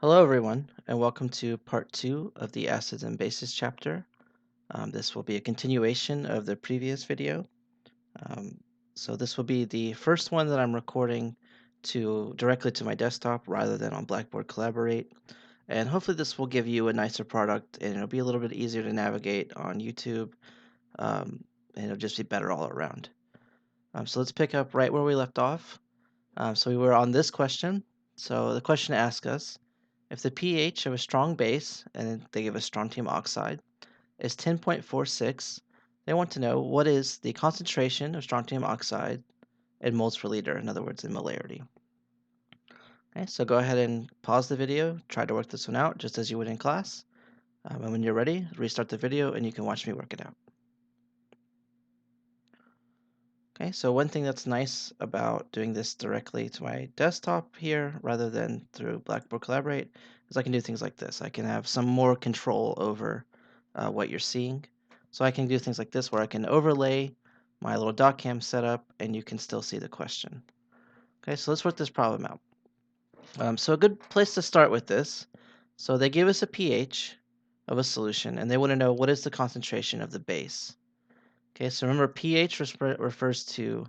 Hello everyone, and welcome to part 2 of the acids and bases chapter. This will be a continuation of the previous video. Um, so this will be the first one that I'm recording directly to my desktop rather than on Blackboard Collaborate. And hopefully this will give you a nicer product and it'll be a little bit easier to navigate on YouTube, and it'll just be better all around. So let's pick up right where we left off. So we were on this question. So the question asks us, if the pH of a strong base, and they give us strontium oxide, is 10.46, they want to know what is the concentration of strontium oxide in moles per liter, in other words, in molarity. Okay, so go ahead and pause the video, try to work this one out just as you would in class. And when you're ready, restart the video and you can watch me work it out. Okay, so one thing that's nice about doing this directly to my desktop here rather than through Blackboard Collaborate is I can do things like this. I can have some more control over what you're seeing. So I can do things like this where I can overlay my little dot cam setup and you can still see the question. Okay, so let's work this problem out. So a good place to start with this. So they give us a pH of a solution and they want to know what is the concentration of the base. Okay, so remember pH refers to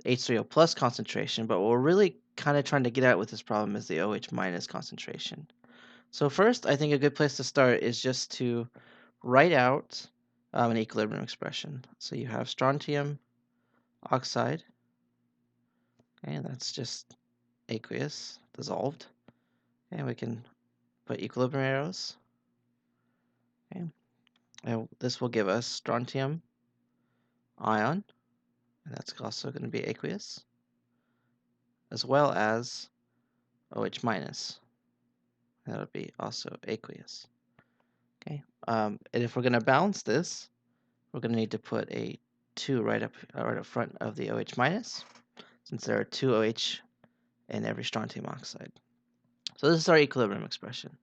H3O plus concentration, but what we're really kind of trying to get at with this problem is the OH minus concentration. So first, I think a good place to start is just to write out an equilibrium expression. So you have strontium oxide, and that's just aqueous, dissolved. And we can put equilibrium arrows. Okay. And this will give us strontium ion, and that's also going to be aqueous, as well as OH minus. That would be also aqueous. Okay, and if we're going to balance this, we're going to need to put a 2 right up front of the OH minus, since there are 2 OH in every strontium oxide. So this is our equilibrium expression.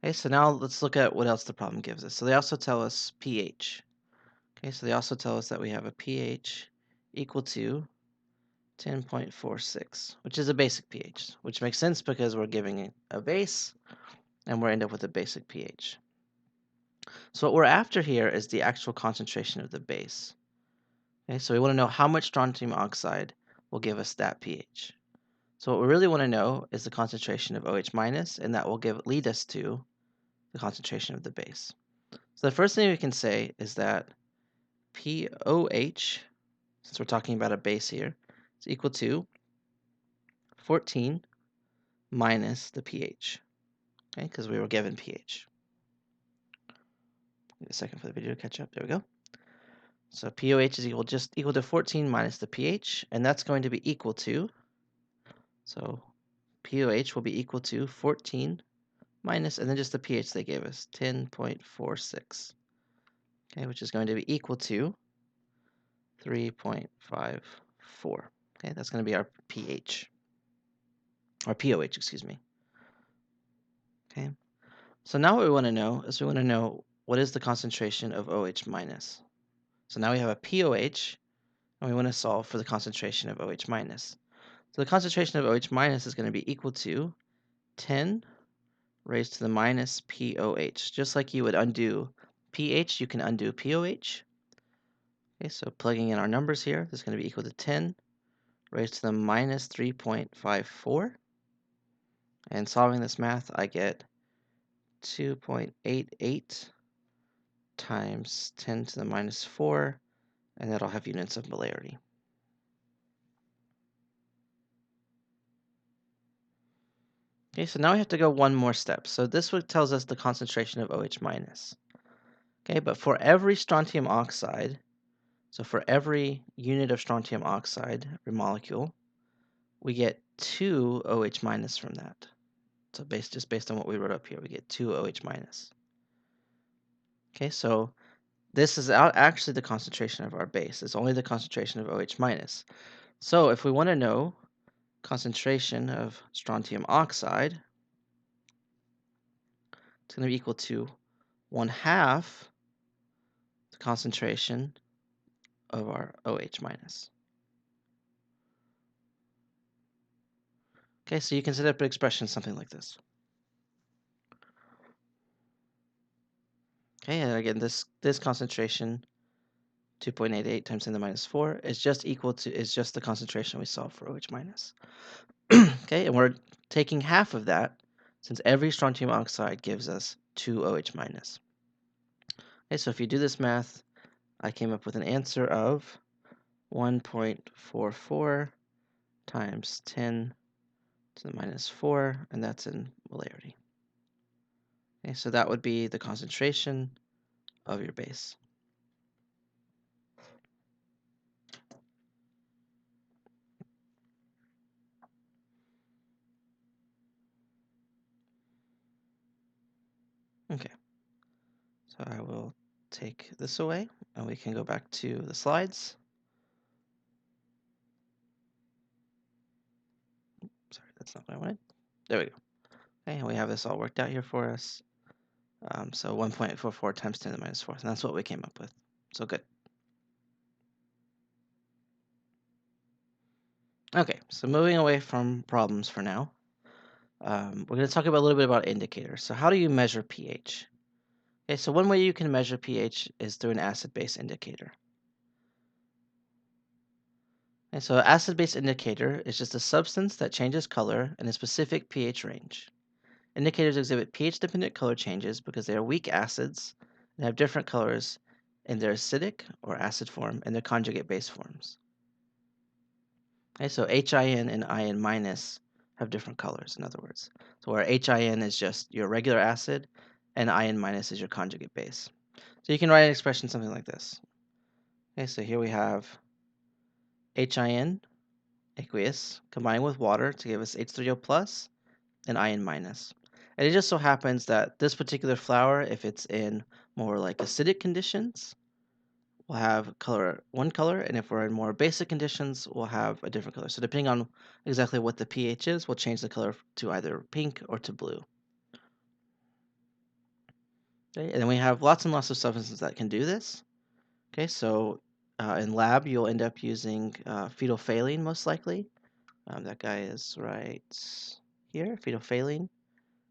Okay, so now let's look at what else the problem gives us. So they also tell us pH. Okay, so they also tell us that we have a pH equal to 10.46, which is a basic pH, which makes sense because we're giving it a base, and we're end up with a basic pH. So what we're after here is the actual concentration of the base. Okay, so we want to know how much strontium oxide will give us that pH. So what we really want to know is the concentration of OH minus, and that will lead us to the concentration of the base. So the first thing we can say is that POH, since we're talking about a base here, is equal to 14 minus the pH, okay, because we were given pH. Give a second for the video to catch up. There we go. So POH is equal to 14 minus the pH, and that's going to be equal to, so POH will be equal to 14 minus, and then just the pH they gave us, 10.46, okay, which is going to be equal to 3.54. Okay, that's going to be our pH, or POH, excuse me. Okay, so now what we want to know is what is the concentration of OH minus. So now we have a POH, and we want to solve for the concentration of OH minus. So the concentration of OH minus is going to be equal to 10 raised to the minus POH. Just like you would undo pH, you can undo POH. Okay, so plugging in our numbers here, this is going to be equal to 10 raised to the minus 3.54. And solving this math, I get 2.88 times 10 to the minus 4, and that'll have units of molarity. Okay, so now we have to go one more step. So this tells us the concentration of OH minus. Okay, but for every strontium oxide, so for every unit of strontium oxide, every molecule, we get 2 OH minus from that. So just based on what we wrote up here, we get 2 OH minus. Okay, so this is actually the concentration of our base. It's only the concentration of OH minus. So if we want to know concentration of strontium oxide, it's going to be equal to 1/2 the concentration of our OH minus. Okay, so you can set up an expression something like this. Okay, and again, this concentration, 2.88 times 10 to the minus 4, is just the concentration we saw for OH minus. Okay, and we're taking half of that since every strontium oxide gives us 2 OH minus. Okay, so if you do this math, I came up with an answer of 1.44 times 10 to the minus 4, and that's in molarity. Okay, so that would be the concentration of your base. Okay, so I will take this away, and we can go back to the slides. Sorry, that's not what I wanted. There we go. Okay, and we have this all worked out here for us. So 1.44 times 10 to the minus 4, and that's what we came up with. So good. Okay, so moving away from problems for now, we're going to talk about a little bit about indicators. So how do you measure pH? Okay, so one way you can measure pH is through an acid-base indicator. And so an acid-base indicator is just a substance that changes color in a specific pH range. Indicators exhibit pH-dependent color changes because they are weak acids and have different colors in their acidic or acid form and their conjugate base forms. Okay, so HIN and IN minus have different colors, in other words. So where HIN is just your regular acid and IN minus is your conjugate base. So you can write an expression something like this. Okay, so here we have HIN, aqueous, combined with water to give us H3O plus and IN minus. And it just so happens that this particular flower, if it's in more like acidic conditions, will have one color, and if we're in more basic conditions, we'll have a different color. So depending on exactly what the pH is, we'll change the color to either pink or to blue. Okay, and then we have lots and lots of substances that can do this. Okay, so in lab, you'll end up using phenolphthalein most likely. That guy is right here, phenolphthalein.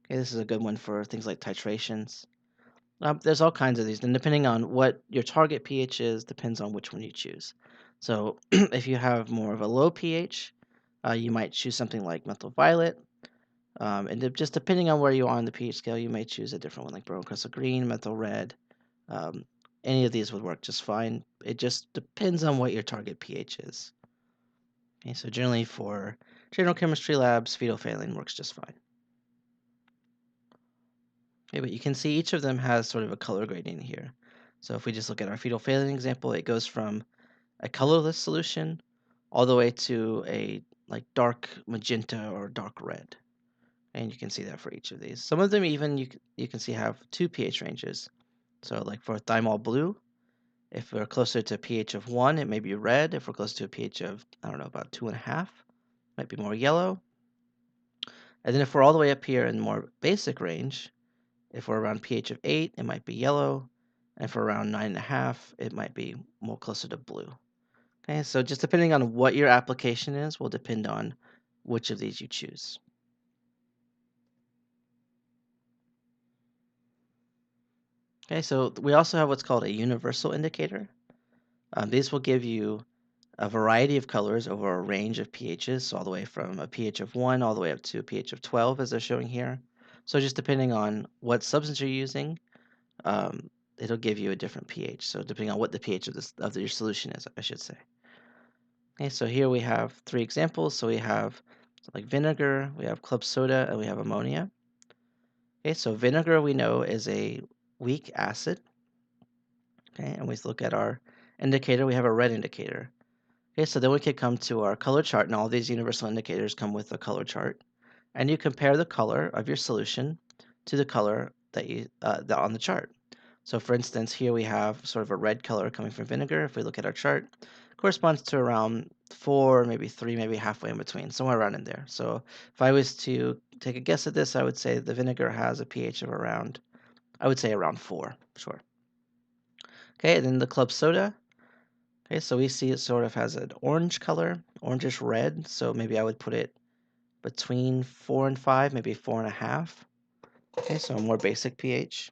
Okay, this is a good one for things like titrations. There's all kinds of these, and depending on what your target pH is, depends on which one you choose. So if you have more of a low pH, you might choose something like methyl violet. And just depending on where you are on the pH scale, you may choose a different one like bromo crystal green, methyl red. Um, any of these would work just fine. It just depends on what your target pH is. Okay, so generally for general chemistry labs, phenolphthalein works just fine. Okay, but you can see each of them has sort of a color gradient here. So if we just look at our phenolphthalein example, it goes from a colorless solution all the way to a like dark magenta or dark red. And you can see that for each of these. Some of them even you can see have two pH ranges. So like for thymol blue, if we're closer to a pH of 1, it may be red. If we're close to a pH of, I don't know, about 2.5, might be more yellow. And then if we're all the way up here in more basic range, if we're around pH of 8, it might be yellow. And if we're around 9.5, it might be more closer to blue. Okay, so just depending on what your application is will depend on which of these you choose. Okay, so we also have what's called a universal indicator. These will give you a variety of colors over a range of pHs, so all the way from a pH of 1 all the way up to a pH of 12, as they're showing here. So just depending on what substance you're using, it'll give you a different pH. So depending on what the pH of your solution is, I should say. Okay, so here we have 3 examples. So we have like vinegar, we have club soda, and we have ammonia. Okay, so vinegar we know is a weak acid. Okay, and we look at our indicator, we have a red indicator. Okay, so then we could come to our color chart, and all these universal indicators come with a color chart. And you compare the color of your solution to the color that on the chart. So for instance, here we have sort of a red color coming from vinegar. If we look at our chart, corresponds to around 4, maybe 3, maybe halfway in between, somewhere around in there. So if I was to take a guess at this, I would say the vinegar has a pH of around, I would say around 4, sure. Okay, and then the club soda. Okay, so we see it sort of has an orange color, orangish red. So maybe I would put it between 4 and 5, maybe 4.5. Okay, so a more basic pH.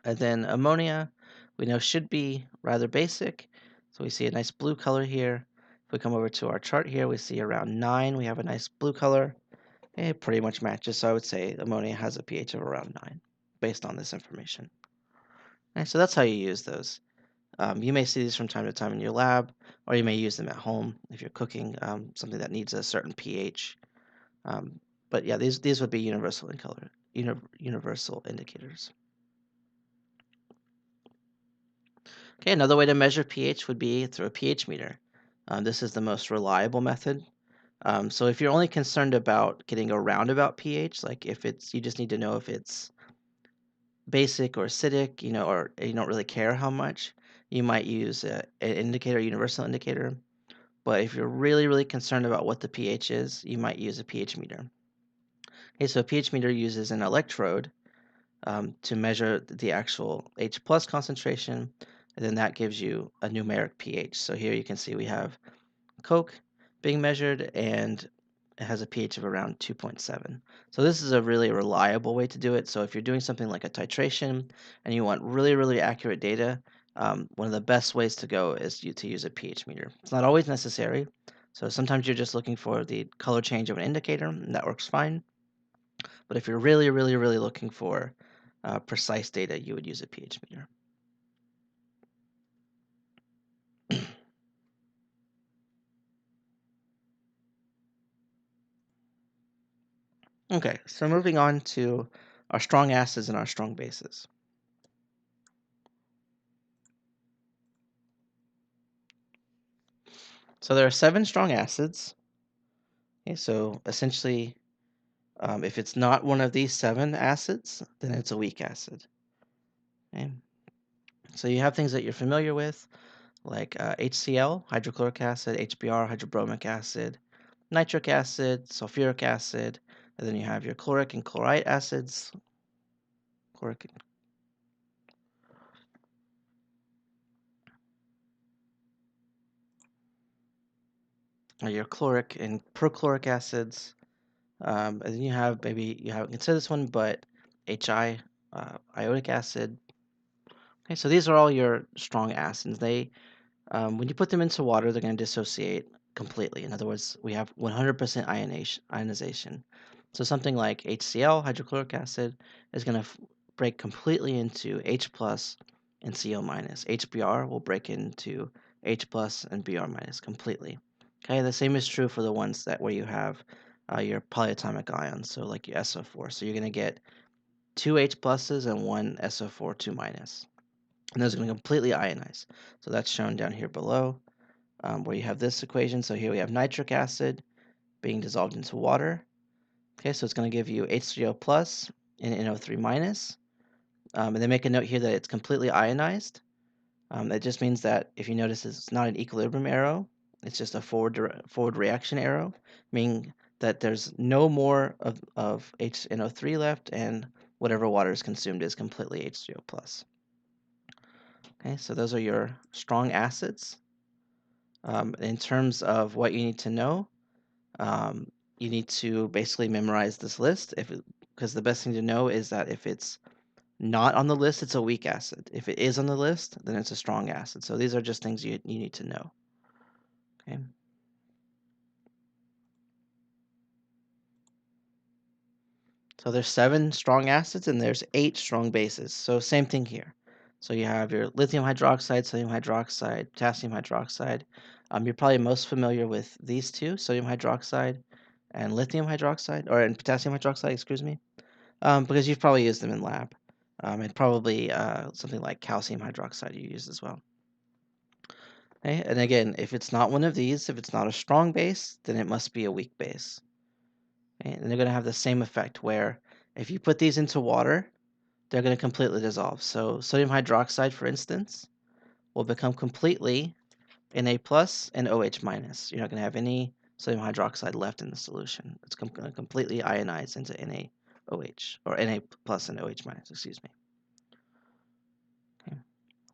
And then ammonia, we know should be rather basic. So we see a nice blue color here. If we come over to our chart here, we see around 9, we have a nice blue color. It pretty much matches, so I would say ammonia has a pH of around 9 based on this information. And so that's how you use those. You may see these from time to time in your lab, or you may use them at home if you're cooking something that needs a certain pH. Um, but yeah, these would be universal in color, universal indicators. Okay, another way to measure pH would be through a pH meter. This is the most reliable method. So if you're only concerned about getting a roundabout pH, like if it's you just need to know if it's basic or acidic, or you don't really care how much, you might use an indicator, universal indicator. But if you're really, really concerned about what the pH is, you might use a pH meter. Okay, so a pH meter uses an electrode to measure the actual H plus concentration, and then that gives you a numeric pH. So here you can see we have Coke being measured, and it has a pH of around 2.7. So this is a really reliable way to do it. So if you're doing something like a titration and you want really, really accurate data, one of the best ways to go is to use a pH meter. It's not always necessary. So sometimes you're just looking for the color change of an indicator, and that works fine. But if you're really, really, really looking for precise data, you would use a pH meter. Okay, so moving on to our strong acids and our strong bases. So there are 7 strong acids. Okay, so essentially, if it's not one of these 7 acids, then it's a weak acid. Okay? So you have things that you're familiar with, like HCl, hydrochloric acid, HBr, hydrobromic acid, nitric acid, sulfuric acid, and then you have your chloric and chlorite acids, chloric, or your chloric and perchloric acids. And then you have, maybe you haven't considered this one, but HI, iodic acid. Okay, so these are all your strong acids. When you put them into water, they're going to dissociate completely. In other words, we have 100% ionization. So something like HCl, hydrochloric acid, is going to break completely into H plus and CO minus. HBr will break into H plus and Br minus completely. Okay, the same is true for the ones that where you have your polyatomic ions, so like your SO4. So you're going to get 2 H pluses and 1 SO4 2 minus. And those are going to completely ionize. So that's shown down here below, where you have this equation. So here we have nitric acid being dissolved into water. Okay, so it's going to give you H3O plus and NO3 minus. And they make a note here that it's completely ionized. That just means that if you notice, it's not an equilibrium arrow. It's just a forward reaction arrow, meaning that there's no more of HNO3 left, and whatever water is consumed is completely H3O plus. Okay, so those are your strong acids. In terms of what you need to know, you need to basically memorize this list. Because the best thing to know is that if it's not on the list, it's a weak acid. If it is on the list, then it's a strong acid. So these are just things you need to know. Okay. So there's 7 strong acids and there's 8 strong bases. So same thing here. So you have your lithium hydroxide, sodium hydroxide, potassium hydroxide. You're probably most familiar with these two, sodium hydroxide and lithium hydroxide, or and potassium hydroxide, excuse me, because you've probably used them in lab. And probably something like calcium hydroxide you use as well. Okay? And again, if it's not one of these, if it's not a strong base, then it must be a weak base. Okay? And they're going to have the same effect where if you put these into water, they're going to completely dissolve. So sodium hydroxide, for instance, will become completely Na plus and OH minus. You're not going to have any sodium hydroxide left in the solution. It's going to completely ionize into NaOH, or Na plus and OH minus, excuse me. Okay.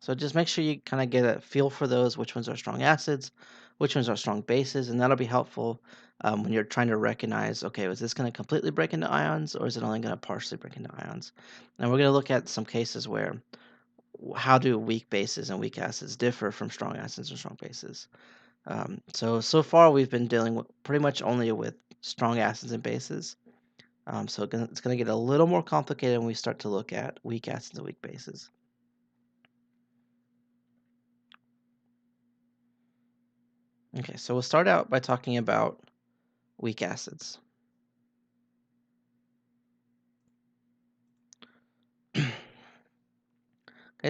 So just make sure you kind of get a feel for those, which ones are strong acids, which ones are strong bases, and that'll be helpful when you're trying to recognize, okay, is this going to completely break into ions or is it only going to partially break into ions? And we're going to look at some cases where how do weak bases and weak acids differ from strong acids and strong bases. So far we've been dealing with pretty much only with strong acids and bases. So it's going to get a little more complicated when we start to look at weak acids and weak bases. Okay, so we'll start out by talking about weak acids. Okay,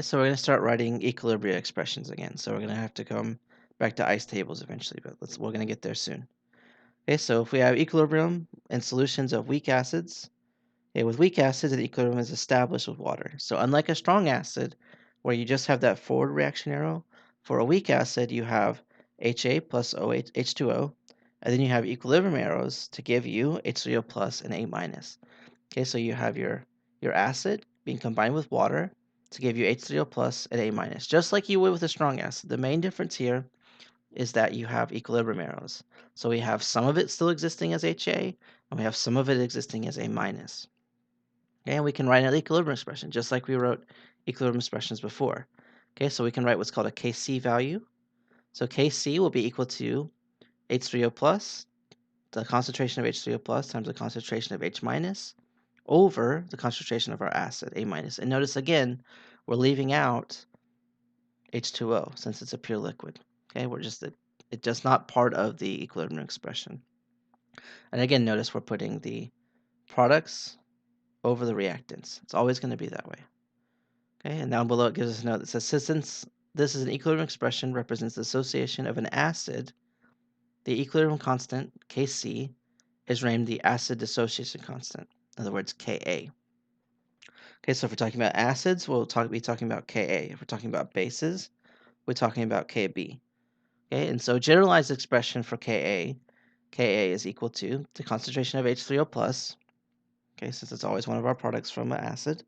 so we're going to start writing equilibria expressions again. So we're going to have to come back to ice tables eventually, but we're going to get there soon. Okay, so if we have equilibrium and solutions of weak acids, okay, with weak acids, the equilibrium is established with water. So unlike a strong acid, where you just have that forward reaction arrow, for a weak acid, you have HA plus OH, H2O, and then you have equilibrium arrows to give you H3O plus and A minus. Okay, so you have your acid being combined with water to give you H3O plus and A minus, just like you would with a strong acid. The main difference here is that you have equilibrium arrows. So we have some of it still existing as HA, and we have some of it existing as A minus. Okay, and we can write an equilibrium expression, just like we wrote equilibrium expressions before. Okay, so we can write what's called a Kc value. So Kc will be equal to H3O plus, the concentration of H3O plus times the concentration of H minus, over the concentration of our acid, A minus. And notice again, we're leaving out H2O since it's a pure liquid. Okay, it's just not part of the equilibrium expression. And again, notice we're putting the products over the reactants. It's always going to be that way. Okay, and down below it gives us a note that says, since this is an equilibrium expression, represents the association of an acid, the equilibrium constant, Kc, is named the acid dissociation constant, in other words, Ka. Okay, so if we're talking about acids, we'll be talking about Ka. If we're talking about bases, we're talking about Kb. Okay, and so generalized expression for Ka is equal to the concentration of H3O plus, okay, since it's always one of our products from an acid,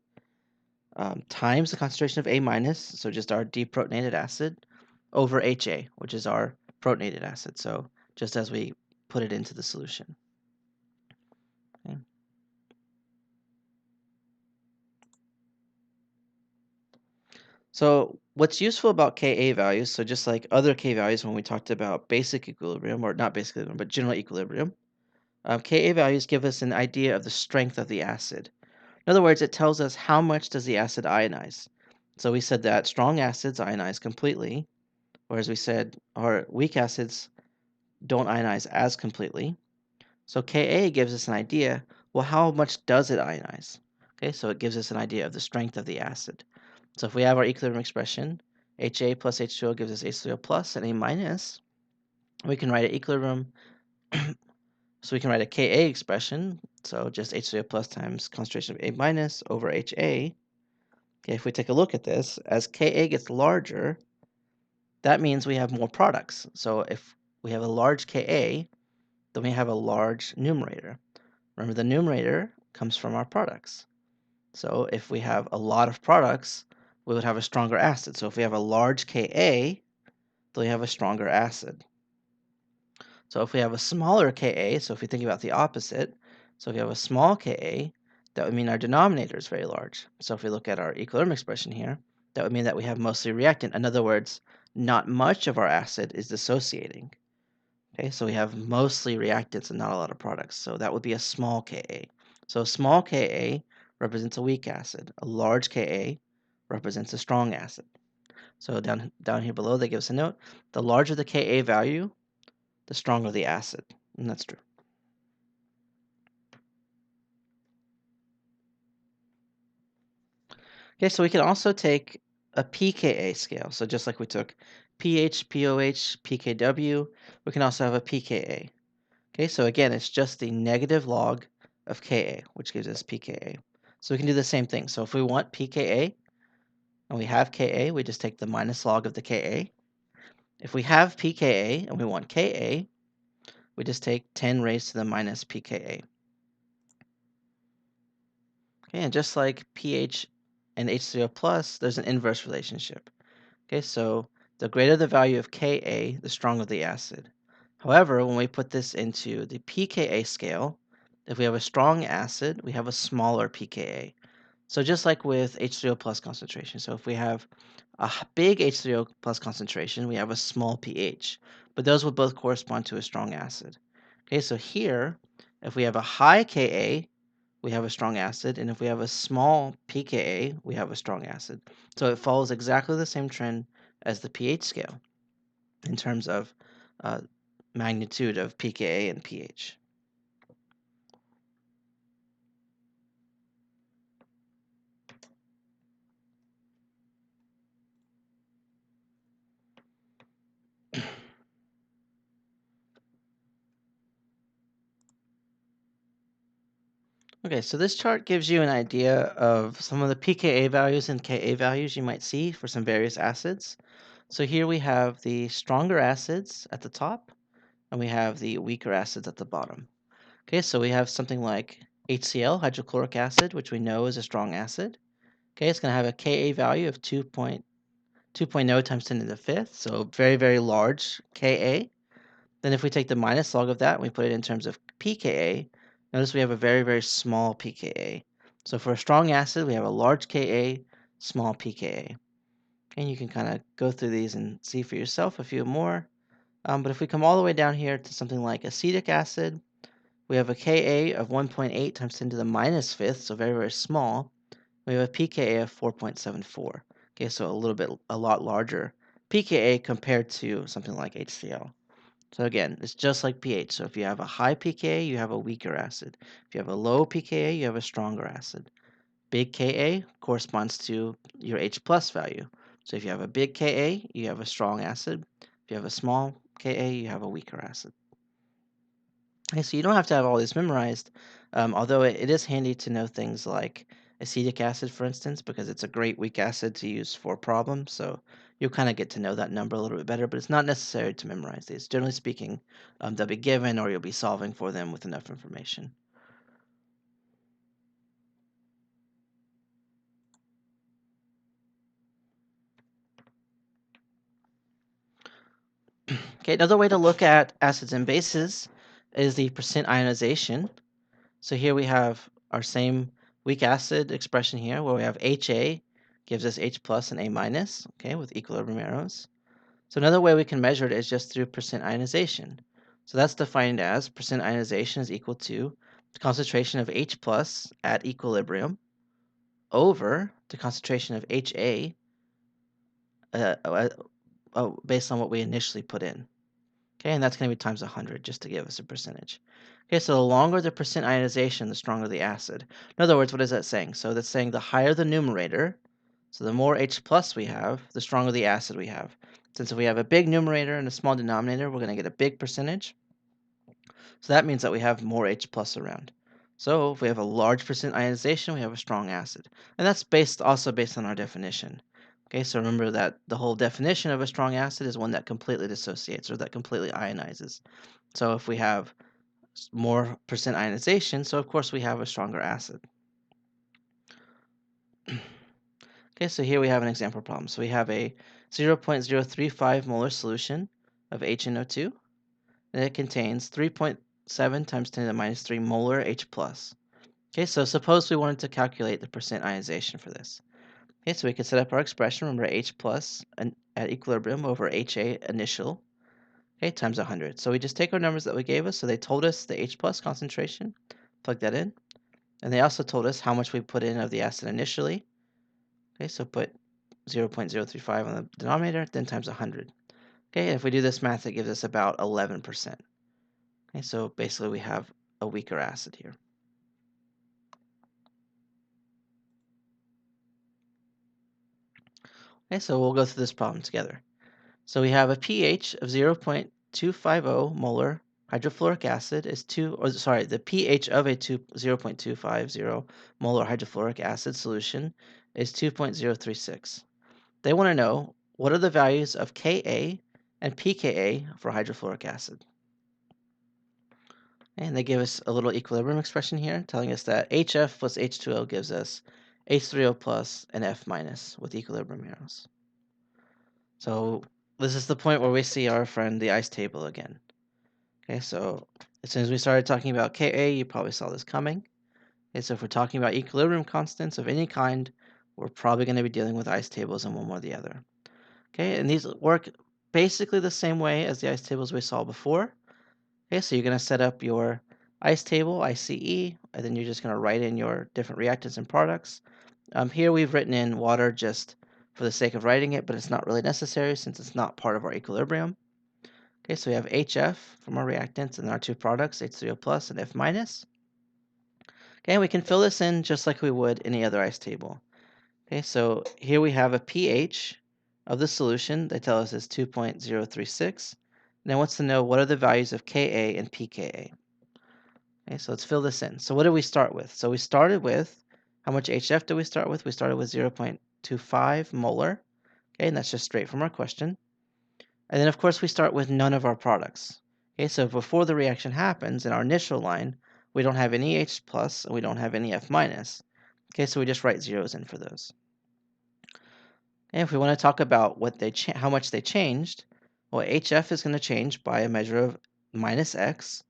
times the concentration of A minus, so just our deprotonated acid, over HA, which is our protonated acid, so just as we put it into the solution. Okay. So what's useful about Ka values, so just like other K values when we talked about basic equilibrium, or not basic equilibrium, but general equilibrium, Ka values give us an idea of the strength of the acid. In other words, it tells us how much does the acid ionize. So we said that strong acids ionize completely, whereas we said our weak acids don't ionize as completely. So Ka gives us an idea, well, how much does it ionize? Okay, so it gives us an idea of the strength of the acid. So if we have our equilibrium expression, HA plus H2O gives us H3O plus and A minus, we can write an equilibrium, so we can write a Ka expression, so just H3O plus times concentration of A minus over HA. Okay, if we take a look at this, as Ka gets larger, that means we have more products. So if we have a large Ka, then we have a large numerator. Remember, the numerator comes from our products. So if we have a lot of products, we would have a stronger acid. So if we have a large Ka, then we have a stronger acid. So if we have a smaller Ka, so if we think about the opposite, so if we have a small Ka, that would mean our denominator is very large. So if we look at our equilibrium expression here, that would mean that we have mostly reactant. In other words, not much of our acid is dissociating. Okay, so we have mostly reactants and not a lot of products. So that would be a small Ka. So a small Ka represents a weak acid. A large Ka represents a strong acid. So down here below, they give us a note. The larger the Ka value, the stronger the acid. And that's true. Okay, so we can also take a pKa scale. So just like we took pH, pOH, pKw, we can also have a pKa. Okay, so again, it's just the negative log of Ka, which gives us pKa. So we can do the same thing. So if we want pKa and we have Ka, we just take the minus log of the Ka. If we have pKa and we want Ka, we just take 10 raised to the minus pKa. Okay, and just like pH and H3O plus, there's an inverse relationship. Okay, so the greater the value of Ka, the stronger the acid. However, when we put this into the pKa scale, if we have a strong acid, we have a smaller pKa. So just like with H3O plus concentration. So if we have a big H3O plus concentration, we have a small pH. But those would both correspond to a strong acid. Okay, so here, if we have a high Ka, we have a strong acid, and if we have a small pKa, we have a strong acid. So it follows exactly the same trend as the pH scale in terms of uh, magnitude of pKa and pH. Okay, so this chart gives you an idea of some of the pKa values and Ka values you might see for some various acids. So here we have the stronger acids at the top, and we have the weaker acids at the bottom. Okay, so we have something like HCl, hydrochloric acid, which we know is a strong acid. Okay, it's going to have a Ka value of 2.0 times 10 to the fifth, so very, very large Ka. Then if we take the minus log of that and we put it in terms of pKa, notice we have a very, very small pKa. So for a strong acid, we have a large Ka, small pKa. And you can kind of go through these and see for yourself a few more. But if we come all the way down here to something like acetic acid, we have a Ka of 1.8 times 10 to the minus fifth, so very, very small. We have a pKa of 4.74. Okay, so a lot larger pKa compared to something like HCl. So again, it's just like pH. So if you have a high pKa, you have a weaker acid. If you have a low pKa, you have a stronger acid. Big Ka corresponds to your H plus value. So if you have a big Ka, you have a strong acid. If you have a small Ka, you have a weaker acid. Okay, so you don't have to have all this memorized, although it is handy to know things like acetic acid, for instance, because it's a great weak acid to use for problems. So you'll kind of get to know that number a little bit better, but it's not necessary to memorize these. Generally speaking, they'll be given or you'll be solving for them with enough information. Okay, another way to look at acids and bases is the percent ionization. So here we have our same weak acid expression here where we have HA gives us H plus and A minus, okay, with equilibrium arrows. So another way we can measure it is just through percent ionization. So that's defined as percent ionization is equal to the concentration of H plus at equilibrium over the concentration of HA uh, uh, based on what we initially put in. Okay, and that's going to be times 100 just to give us a percentage. Okay, so the longer the percent ionization, the stronger the acid. In other words, what is that saying? So that's saying the higher the numerator, so the more H plus we have, the stronger the acid we have. Since if we have a big numerator and a small denominator, we're going to get a big percentage. So that means that we have more H plus around. So if we have a large percent ionization, we have a strong acid. And that's also based on our definition. Okay, so remember that the whole definition of a strong acid is one that completely dissociates or that completely ionizes. So if we have more percent ionization, so of course we have a stronger acid. Okay, so here we have an example problem. So we have a 0.035 molar solution of HNO2, and it contains 3.7 times 10 to the minus 3 molar H plus. Okay, so suppose we wanted to calculate the percent ionization for this. Okay, so we could set up our expression, remember H plus at equilibrium over HA initial, okay, times 100. So we just take our numbers that we gave us, so they told us the H plus concentration, plug that in, and they also told us how much we put in of the acid initially. Okay, so put 0.035 on the denominator, then times 100. Okay, and if we do this math, it gives us about 11%. Okay, so basically we have a weaker acid here. Okay, so we'll go through this problem together. So we have a pH of 0.250 molar hydrofluoric acid is the pH of a 0.250 molar hydrofluoric acid solution is 2.036. They want to know what are the values of Ka and pKa for hydrofluoric acid. And they give us a little equilibrium expression here, telling us that HF plus H2O gives us H3O plus and F minus with equilibrium arrows. So this is the point where we see our friend the ice table again. Okay, so as soon as we started talking about Ka, you probably saw this coming. Okay, so if we're talking about equilibrium constants of any kind, we're probably going to be dealing with ice tables in one way or the other. Okay, and these work basically the same way as the ice tables we saw before. Okay, so you're going to set up your ice table, ICE, and then you're just going to write in your different reactants and products. Here we've written in water just for the sake of writing it, but it's not really necessary since it's not part of our equilibrium. Okay, so we have HF from our reactants and our two products, H3O plus and F minus. Okay, and we can fill this in just like we would any other ice table. Okay, so here we have a pH of the solution. They tell us is 2.036. And it wants to know what are the values of Ka and pKa. Okay, so let's fill this in. So what did we start with? So we started with, how much HF did we start with? We started with 0.25 molar. Okay, and that's just straight from our question. And then of course we start with none of our products. Okay, so before the reaction happens in our initial line, we don't have any H plus and we don't have any F minus. Okay, so we just write zeros in for those. And if we want to talk about what how much they changed, well, HF is going to change by a measure of minus X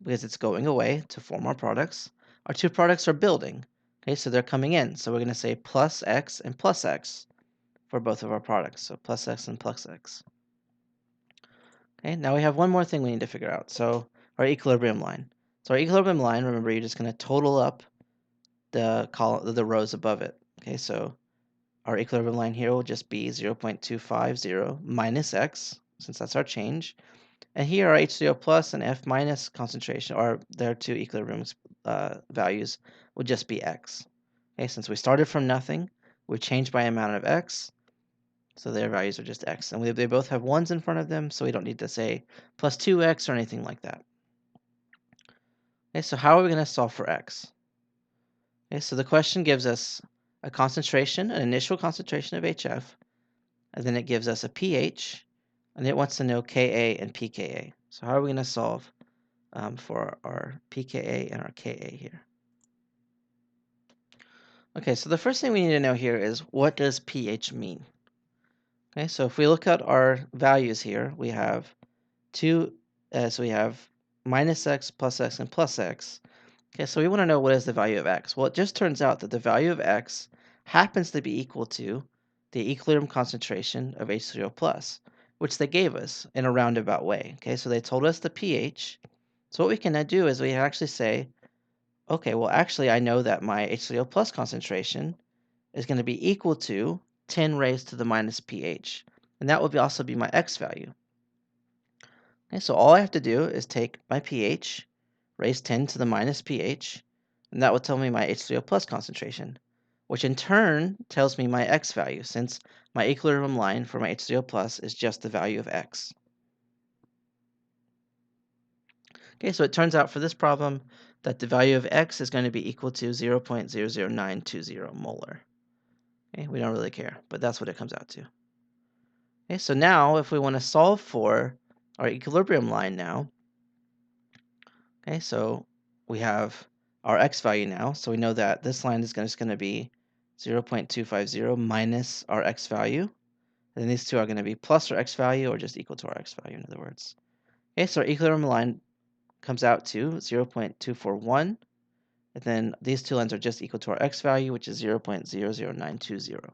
because it's going away to form our products. Our two products are building. Okay, so they're coming in. So we're going to say plus X and plus X for both of our products. So plus X and plus X. Okay, now we have one more thing we need to figure out. So our equilibrium line. So our equilibrium line, remember, you're just going to total up the rows above it. Okay, so our equilibrium line here will just be 0.250 minus X, since that's our change. And here our H3O plus and F minus concentration, or their two equilibrium values, will just be X. Okay, since we started from nothing, we changed by amount of X, so their values are just X. And they both have 1s in front of them, so we don't need to say plus 2X or anything like that. Okay, so how are we going to solve for X? Okay, so the question gives us a concentration, an initial concentration of HF, and then it gives us a pH, and it wants to know Ka and pKa. So how are we going to solve for our pKa and our Ka here? Okay, so the first thing we need to know here is, what does pH mean? Okay, so if we look at our values here, we have so we have minus X, and plus X. Okay, so we want to know what is the value of X. Well, it just turns out that the value of X happens to be equal to the equilibrium concentration of H3O plus, which they gave us in a roundabout way. Okay, so they told us the pH. So what we can now do is we actually say, okay, well, actually, I know that my H3O plus concentration is going to be equal to 10 raised to the minus pH. And that would also be my X value. Okay, so all I have to do is take my pH, raise 10 to the minus pH, and that will tell me my H3O plus concentration, which in turn tells me my X value, since my equilibrium line for my H3O plus is just the value of X. Okay, so it turns out for this problem that the value of X is going to be equal to 0.00920 molar. Okay, we don't really care, but that's what it comes out to. Okay, so now if we want to solve for our equilibrium line now, okay, so we have our X value now, so we know that this line is just going to be 0.250 minus our X value, and then these two are going to be plus our X value or just equal to our X value, in other words. Okay, so our equilibrium line comes out to 0.241, and then these two lines are just equal to our X value, which is 0.00920.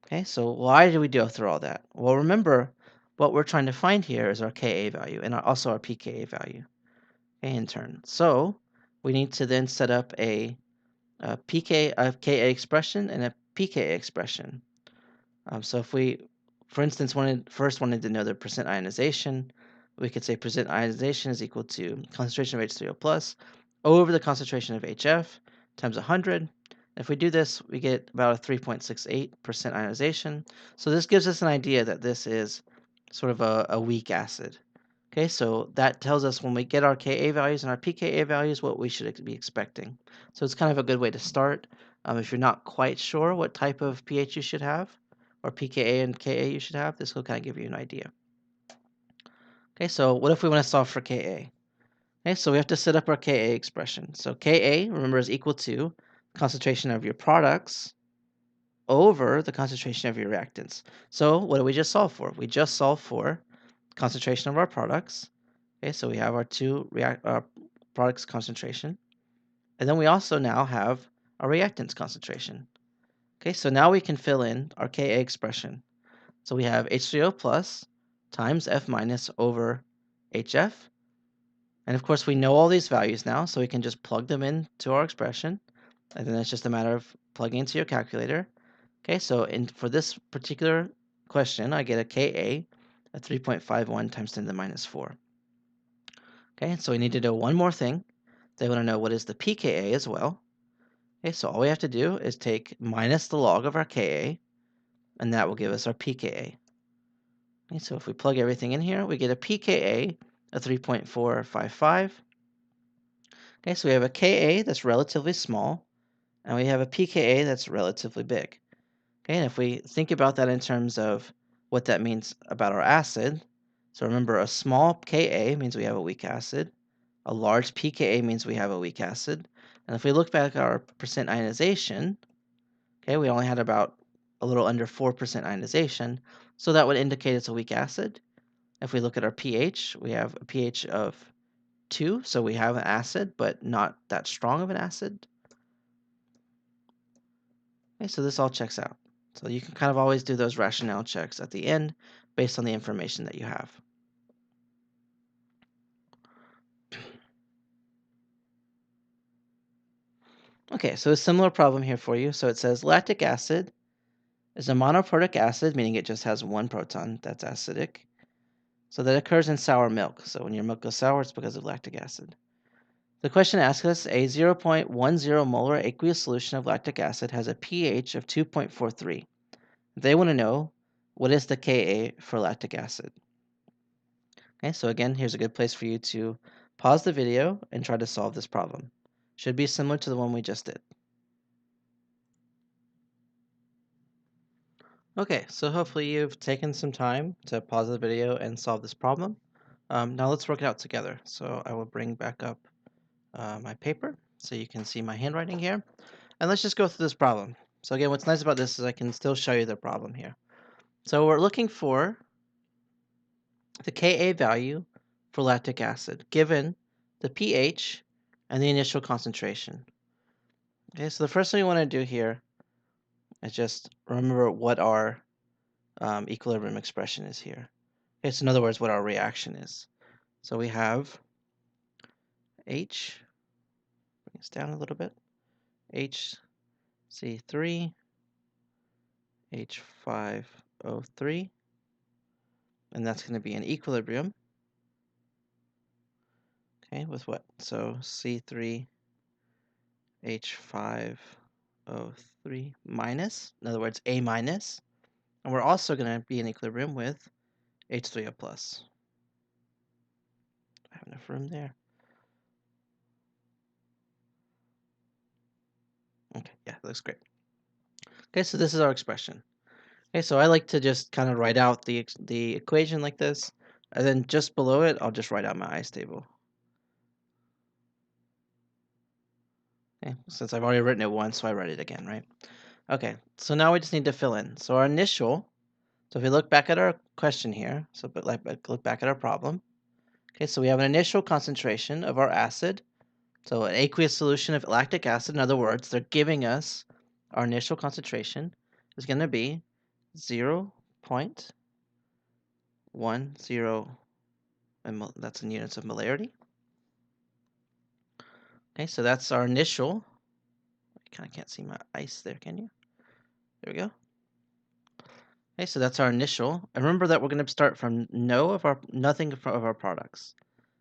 Okay, so why did we go through all that? Well, remember, what we're trying to find here is our Ka value and also our pKa value. Okay, in turn. So we need to then set up a Ka expression and a pKa expression. So if we, for instance, first wanted to know the percent ionization, we could say percent ionization is equal to concentration of H3O plus over the concentration of HF times 100. If we do this, we get about a 3.68% ionization. So this gives us an idea that this is sort of a weak acid. Okay, so that tells us when we get our Ka values and our pKa values what we should be expecting. So it's kind of a good way to start. If you're not quite sure what type of pH you should have, or pKa and Ka you should have, this will kind of give you an idea. Okay, so what if we want to solve for Ka? Okay, so we have to set up our Ka expression. So Ka, remember, is equal to concentration of your products over the concentration of your reactants. So what do we just solve for? We just solved for concentration of our products. Okay, so we have our products concentration. And then we also now have our reactants concentration. Okay, so now we can fill in our Ka expression. So we have H3O plus times F minus over HF. And of course, we know all these values now, so we can just plug them into our expression. And then it's just a matter of plugging into your calculator. Okay, so for this particular question, I get a Ka at 3.51 times 10 to the minus 4. Okay, so we need to know one more thing. They want to know what is the pKa as well. Okay, so all we have to do is take minus the log of our Ka, and that will give us our pKa. Okay, so if we plug everything in here, we get a pKa of 3.455. Okay, so we have a Ka that's relatively small, and we have a pKa that's relatively big. Okay, and if we think about that in terms of what that means about our acid, so remember a small Ka means we have a weak acid, a large pKa means we have a weak acid, and if we look back at our percent ionization, okay, we only had about a little under 4% ionization, so that would indicate it's a weak acid. If we look at our pH, we have a pH of 2, so we have an acid, but not that strong of an acid. Okay, so this all checks out. So you can kind of always do those rationale checks at the end based on the information that you have. Okay, so a similar problem here for you. So it says lactic acid is a monoprotic acid, meaning it just has one proton. That's acidic. So that occurs in sour milk. So when your milk goes sour, it's because of lactic acid. The question asks us a 0.10 molar aqueous solution of lactic acid has a pH of 2.43. They want to know what is the Ka for lactic acid. Okay, so again, here's a good place for you to pause the video and try to solve this problem. Should be similar to the one we just did. Okay, so hopefully you've taken some time to pause the video and solve this problem. Now let's work it out together. So I will bring back up my paper so you can see my handwriting here. And let's just go through this problem. So again, what's nice about this is I can still show you the problem here. So we're looking for the Ka value for lactic acid given the pH and the initial concentration. Okay, so the first thing we want to do here is just remember what our equilibrium expression is here. Okay, so in other words, what our reaction is. So we have H, bring this down a little bit, HC3, H5O3, and that's going to be an equilibrium. Okay, with what? So C3, H5O3 minus, in other words, A minus, and we're also going to be in equilibrium with H3O plus. I have enough room there. Okay, yeah, that looks great. Okay, so this is our expression. Okay, so I like to just kind of write out the equation like this, and then just below it, I'll just write out my ice table. Okay, since I've already written it once, so I write it again, right? Okay, so now we just need to fill in. So our initial, so if we look back at our question here, so look back at our problem. Okay, so we have an initial concentration of our acid. So an aqueous solution of lactic acid, in other words, they're giving us our initial concentration is going to be 0.10, and that's in units of molarity. Okay, so that's our initial. You kind of can't see my ice there, can you? There we go. Okay, so that's our initial. And remember that we're going to start from nothing of our products.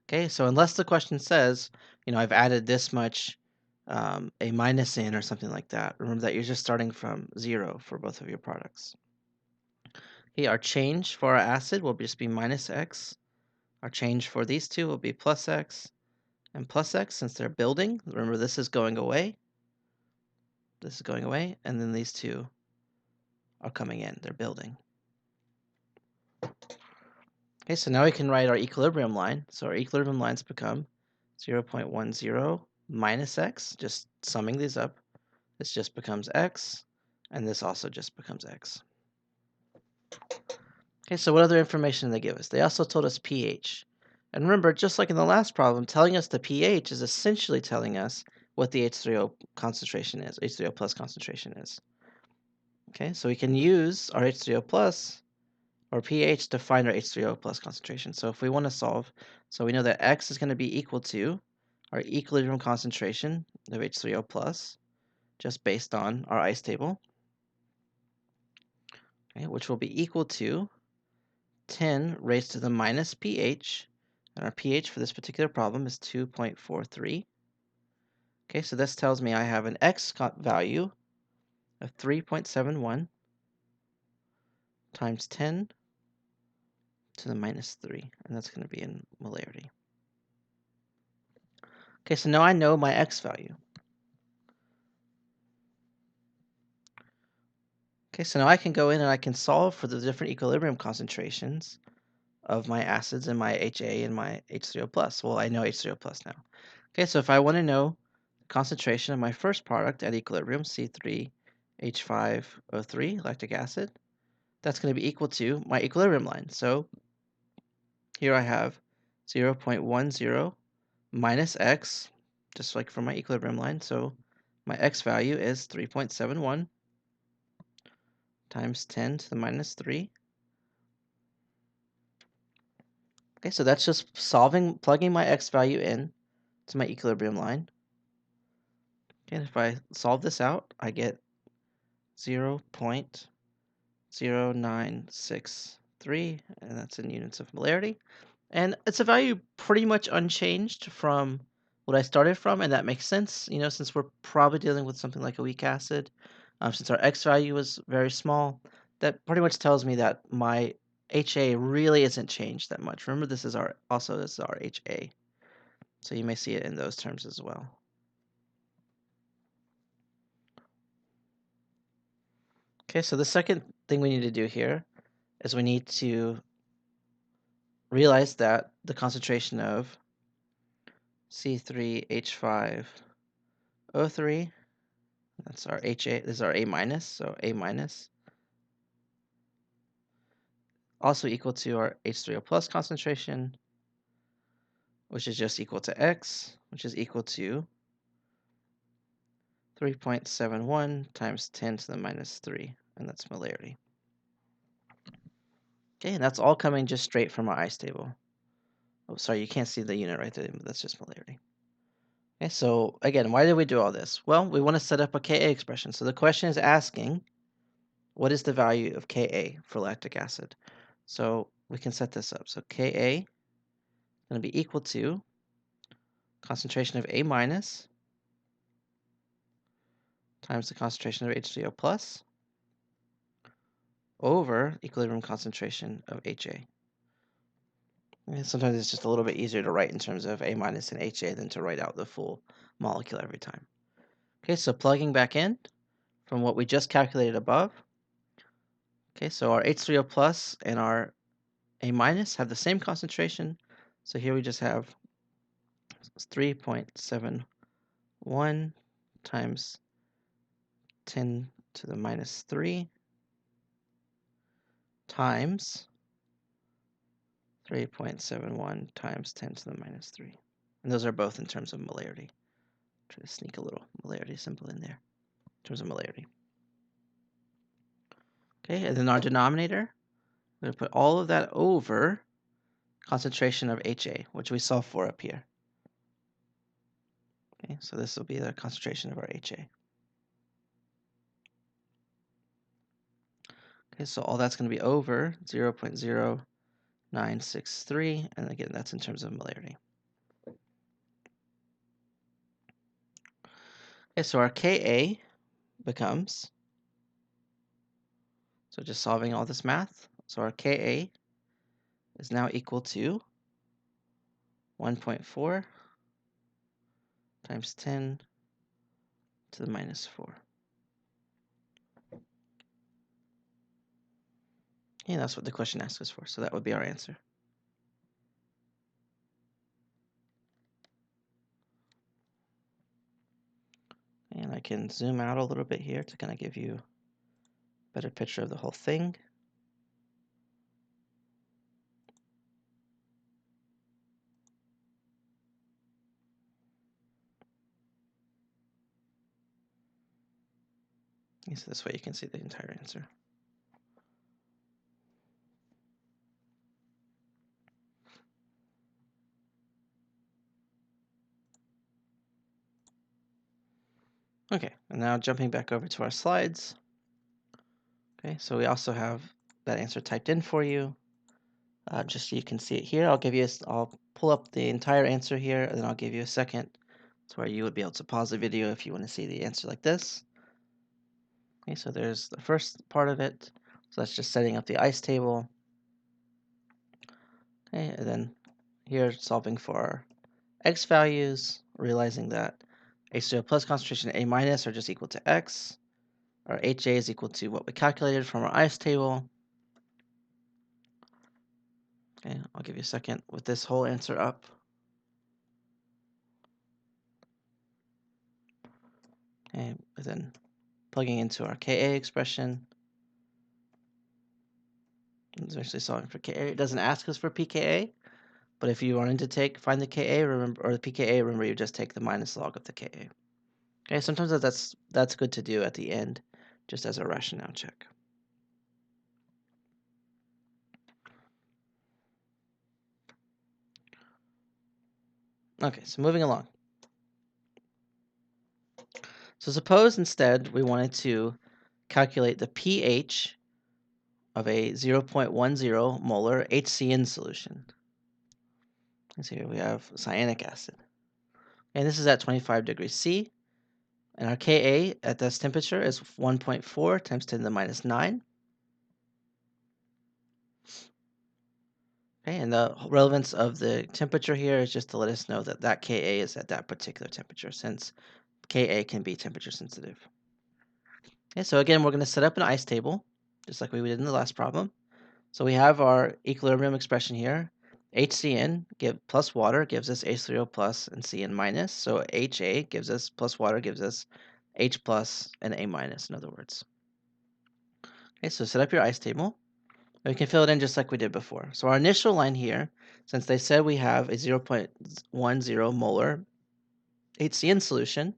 Okay, so unless the question says, I've added this much a minus in or something like that, remember that you're just starting from 0 for both of your products. Okay, our change for our acid will just be minus x. Our change for these two will be plus x. And plus x, since they're building, remember this is going away. This is going away, and then these two are coming in. They're building. Okay, so now we can write our equilibrium line. So our equilibrium lines become 0.10 minus x, just summing these up. This just becomes x, and this also just becomes x. Okay, so what other information did they give us? They also told us pH. And remember, just like in the last problem, telling us the pH is essentially telling us what the H3O concentration is, H3O plus concentration is. Okay, so we can use our H3O plus or pH to find our H3O plus concentration. So if we want to solve, so we know that X is going to be equal to our equilibrium concentration of H3O plus, just based on our ice table, okay, which will be equal to 10 raised to the minus pH, and our pH for this particular problem is 2.43. Okay, so this tells me I have an X value of 3.71 times 10 to the minus 3, and that's going to be in molarity. Okay, so now I know my X value. Okay, so now I can go in and I can solve for the different equilibrium concentrations of my acids and my HA and my H3O plus. Well, I know H3O plus now. Okay, so if I want to know the concentration of my first product at equilibrium, C3H5O3, lactic acid, that's going to be equal to my equilibrium line. So here I have 0.10 minus X, just like from my equilibrium line. So my X value is 3.71 times 10 to the minus 3. Okay, so that's just plugging my X value in to my equilibrium line. Okay, and if I solve this out, I get 0.0963, and that's in units of molarity. And it's a value pretty much unchanged from what I started from, and that makes sense, since we're probably dealing with something like a weak acid. Since our X value was very small, that pretty much tells me that my HA really isn't changed that much. Remember, this is our HA. So you may see it in those terms as well. Okay, so the second thing we need to do here is we need to realize that the concentration of C3H5O3, that's our HA, this is our A minus, so A minus, also equal to our H3O plus concentration, which is just equal to X, which is equal to 3.71 times 10 to the minus 3, and that's molarity. Okay, and that's all coming just straight from our ice table. Oh, sorry, you can't see the unit right there, but that's just molarity. Okay, so again, why did we do all this? Well, we want to set up a Ka expression. So the question is asking, what is the value of Ka for lactic acid? So we can set this up. So Ka is going to be equal to concentration of A minus times the concentration of H3O plus over equilibrium concentration of HA. And sometimes it's just a little bit easier to write in terms of A minus and HA than to write out the full molecule every time. Okay, so plugging back in from what we just calculated above. Okay, so our H3O plus and our A minus have the same concentration. So here we just have 3.71 times 10 to the minus 3 times 3.71 times 10 to the minus 3. And those are both in terms of molarity. Try to sneak a little molarity symbol in there in terms of molarity. Okay, and then our denominator, we're going to put all of that over concentration of HA, which we solved for up here. Okay, so this will be the concentration of our HA. Okay, so all that's going to be over 0.0963, and again, that's in terms of molarity. Okay, so our Ka becomes, so just solving all this math, so our Ka is now equal to 1.4 times 10 to the minus 4. And that's what the question asks us for, so that would be our answer. And I can zoom out a little bit here to kind of give you better picture of the whole thing. So this way you can see the entire answer. Okay, and now jumping back over to our slides. Okay, so we also have that answer typed in for you. Just so you can see it here, I'll pull up the entire answer here, and then I'll give you a second to where you would be able to pause the video if you want to see the answer like this. Okay, so there's the first part of it. So that's just setting up the ice table. Okay, and then here solving for our x values, realizing that H2O plus concentration and A minus are just equal to x. Our HA is equal to what we calculated from our ice table. Okay, I'll give you a second with this whole answer up. Okay, and then plugging into our Ka expression. It's actually solving for Ka. It doesn't ask us for pKa, but if you wanted to find the Ka, remember, or the pKa, remember you just take the minus log of the Ka. Okay, sometimes that's good to do at the end, just as a rationale check. Okay, so moving along. So suppose instead we wanted to calculate the pH of a 0.10 molar HCN solution. And so here we have cyanic acid. And this is at 25 degrees C. And our Ka at this temperature is 1.4 times 10 to the minus 9. Okay, and the relevance of the temperature here is just to let us know that that Ka is at that particular temperature, since Ka can be temperature sensitive. Okay, so again, we're going to set up an ice table, just like we did in the last problem. So we have our equilibrium expression here. HCN plus water gives us H3O plus and Cn minus. So HA gives us plus water gives us H plus and A minus, in other words. Okay, so set up your ice table. We can fill it in just like we did before. So our initial line here, since they said we have a 0.10 molar HCN solution,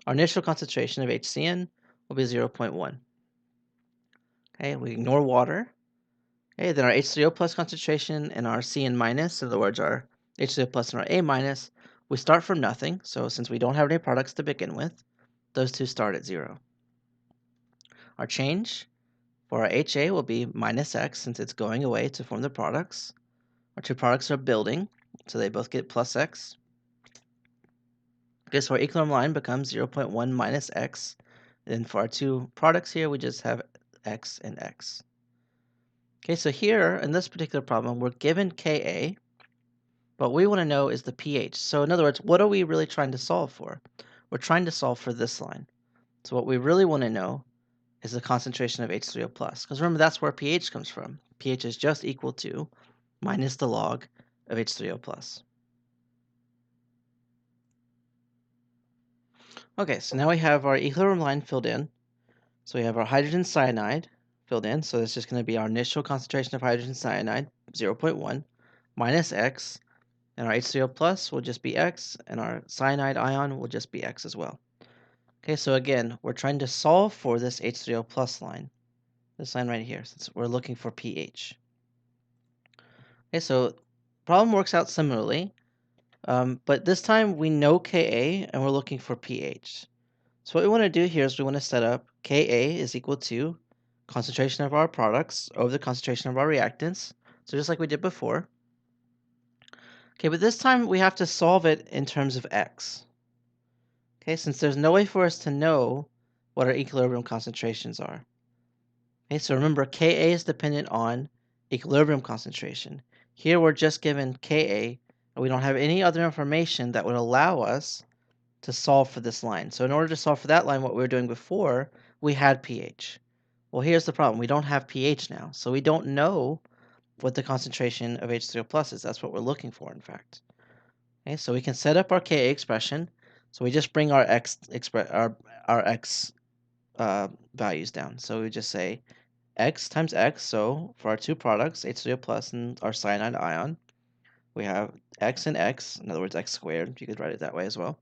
our initial concentration of HCN will be 0.1. Okay, we ignore water. Okay, then our H3O plus concentration and our Cn minus, in other words, our H3O plus and our A minus, we start from nothing. So since we don't have any products to begin with, those two start at 0. Our change for our HA will be minus x, since it's going away to form the products. Our two products are building, so they both get plus x. Okay, so our equilibrium line becomes 0.1 minus x. And then for our two products here, we just have x and x. Okay, so here in this particular problem, we're given Ka, but what we want to know is the pH. So in other words, what are we really trying to solve for? We're trying to solve for this line. So what we really want to know is the concentration of H3O+. Because remember, that's where pH comes from. pH is just equal to minus the log of H3O+. Okay, so now we have our equilibrium line filled in. So we have our hydrogen cyanide filled in. So it's just going to be our initial concentration of hydrogen cyanide, 0.1, minus X. And our H3O plus will just be X, and our cyanide ion will just be X as well. Okay, so again, we're trying to solve for this H3O plus line, this line right here, since we're looking for pH. Okay, so problem works out similarly, but this time we know Ka, and we're looking for pH. So what we want to do here is we want to set up Ka is equal to concentration of our products over the concentration of our reactants. So just like we did before. Okay, but this time we have to solve it in terms of X. Okay, since there's no way for us to know what our equilibrium concentrations are. Okay, so remember Ka is dependent on equilibrium concentration. Here we're just given Ka, and we don't have any other information that would allow us to solve for this line. So in order to solve for that line, what we were doing before, we had pH. Well, here's the problem. We don't have pH now, so we don't know what the concentration of H3O plus is. That's what we're looking for, in fact. Okay, so we can set up our Ka expression. So we just bring our x values down. So we just say X times X. So for our two products, H3O plus and our cyanide ion, we have X and X, in other words, X squared. You could write it that way as well.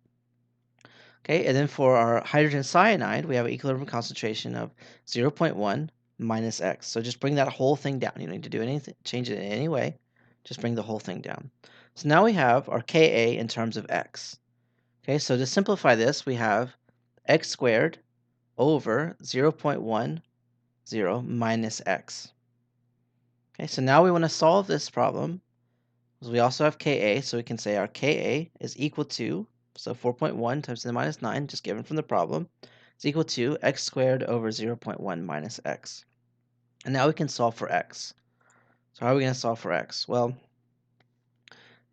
Okay, and then for our hydrogen cyanide, we have an equilibrium concentration of 0.1 minus X. So just bring that whole thing down. You don't need to do anything, change it in any way. Just bring the whole thing down. So now we have our Ka in terms of X. Okay, so to simplify this, we have X squared over 0.10 minus X. Okay, so now we want to solve this problem. We also have Ka, so we can say our Ka is equal to, so 4.1 times 10 to the minus 9, just given from the problem, is equal to x squared over 0.1 minus x. And now we can solve for x. So how are we going to solve for x? Well,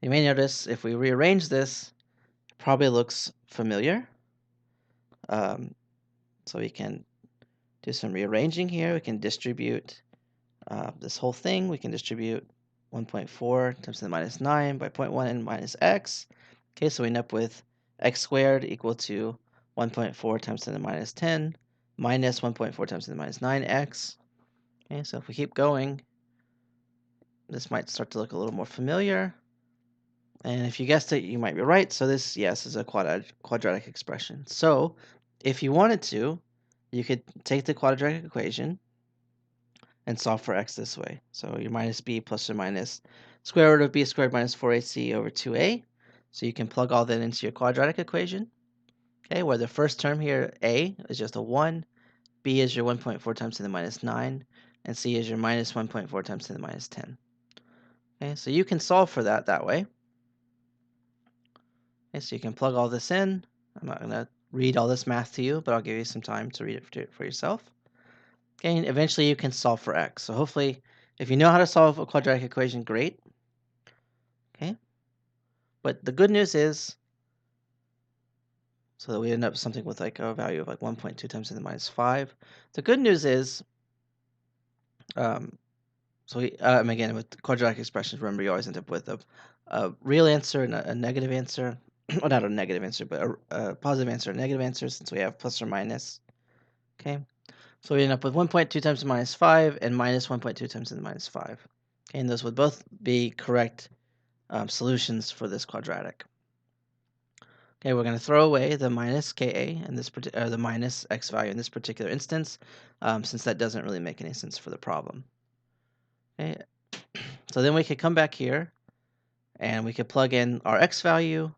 you may notice if we rearrange this, it probably looks familiar. So we can do some rearranging here. We can distribute this whole thing. We can distribute 1.4 times 10 to the minus 9 by 0.1 and minus x. Okay, so we end up with x squared equal to 1.4 times 10 to the minus 10 minus 1.4 times 10 to the minus 9x. Okay, so if we keep going, this might start to look a little more familiar. And if you guessed it, you might be right. So this, yes, is a quadratic expression. So if you wanted to, you could take the quadratic equation and solve for x this way. So your minus b plus or minus square root of b squared minus 4ac over 2a. So you can plug all that into your quadratic equation. Okay, where the first term here, a, is just a 1, b is your 1.4 times 10 to the minus 9, and c is your minus 1.4 times 10 to the minus 10. Okay, so you can solve for that way. Okay, so you can plug all this in. I'm not going to read all this math to you, but I'll give you some time to read it for yourself. Okay, and eventually you can solve for x. So hopefully, if you know how to solve a quadratic equation, great. Okay, but the good news is, so that we end up something with like a value of like 1.2 times 10 to the minus 5. The good news is, so we, again, with quadratic expressions, remember you always end up with a real answer and a negative answer. Well, not a negative answer, but a positive answer and a negative answer, since we have plus or minus. Okay, so we end up with 1.2 times 10 to the minus 5 and minus 1.2 times 10 to the minus 5. Okay, and those would both be correct solutions for this quadratic. Okay, we're going to throw away the minus Ka in this the minus x value in this particular instance, since that doesn't really make any sense for the problem. Okay, so then we could come back here, and we could plug in our x value.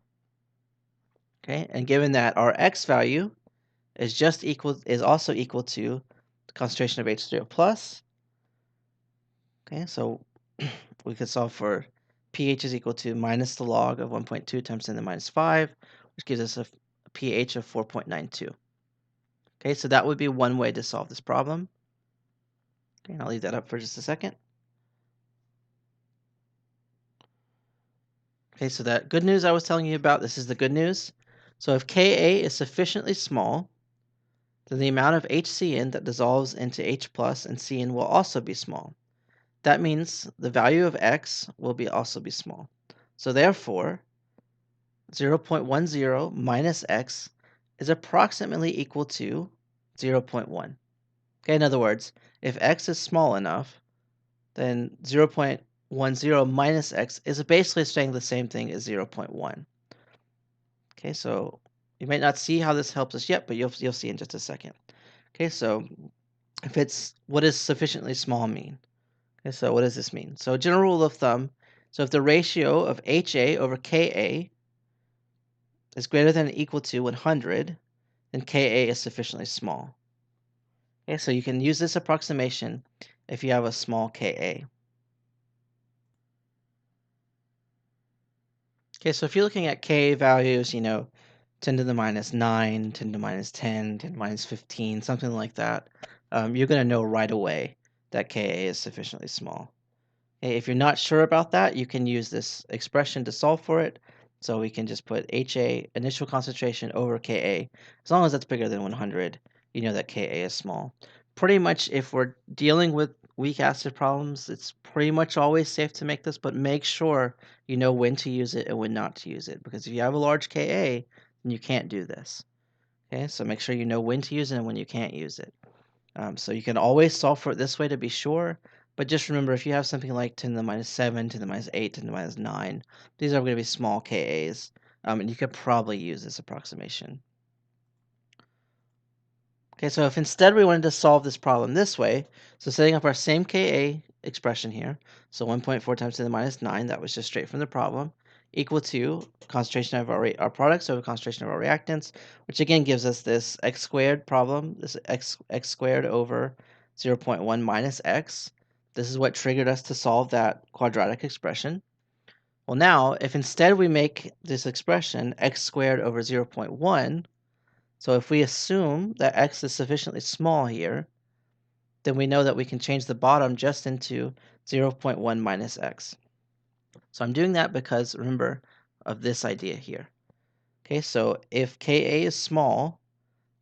Okay, and given that our x value is also equal to the concentration of H3O plus. Okay, so we could solve for pH is equal to minus the log of 1.2 times 10 to the minus 5, which gives us a pH of 4.92. Okay, so that would be one way to solve this problem. Okay, and I'll leave that up for just a second. Okay, so that good news I was telling you about, this is the good news. So if Ka is sufficiently small, then the amount of HCN that dissolves into H plus and Cn will also be small. That means the value of x will also be small. So therefore, 0.10 minus x is approximately equal to 0.1. Okay, in other words, if x is small enough, then 0.10 minus x is basically saying the same thing as 0.1. Okay, so you might not see how this helps us yet, but you'll see in just a second. Okay, so what does sufficiently small mean? Okay, so what does this mean? So general rule of thumb, so if the ratio of HA over KA is greater than or equal to 100, then Ka is sufficiently small. Okay, so you can use this approximation if you have a small Ka. Okay, so if you're looking at Ka values, 10 to the minus 9, 10 to the minus 10, 10 to the minus 15, something like that, you're going to know right away that Ka is sufficiently small. Okay, if you're not sure about that, you can use this expression to solve for it. So we can just put HA, initial concentration, over Ka. As long as that's bigger than 100, you know that Ka is small. Pretty much if we're dealing with weak acid problems, it's pretty much always safe to make this, but make sure you know when to use it and when not to use it. Because if you have a large Ka, then you can't do this. Okay, so make sure you know when to use it and when you can't use it. So you can always solve for it this way to be sure, but just remember if you have something like 10 to the minus 7, 10 to the minus 8, 10 to the minus 9, these are going to be small Ka's, and you could probably use this approximation. Okay, so if instead we wanted to solve this problem this way, so setting up our same Ka expression here, so 1.4 times 10 to the minus 9, that was just straight from the problem, equal to concentration of our products over concentration of our reactants, which again gives us this x squared problem, this x squared over 0.1 minus x. This is what triggered us to solve that quadratic expression. Well now, if instead we make this expression x squared over 0.1, so if we assume that x is sufficiently small here, then we know that we can change the bottom just into 0.1 minus x. So I'm doing that because, remember, of this idea here. Okay, so if Ka is small,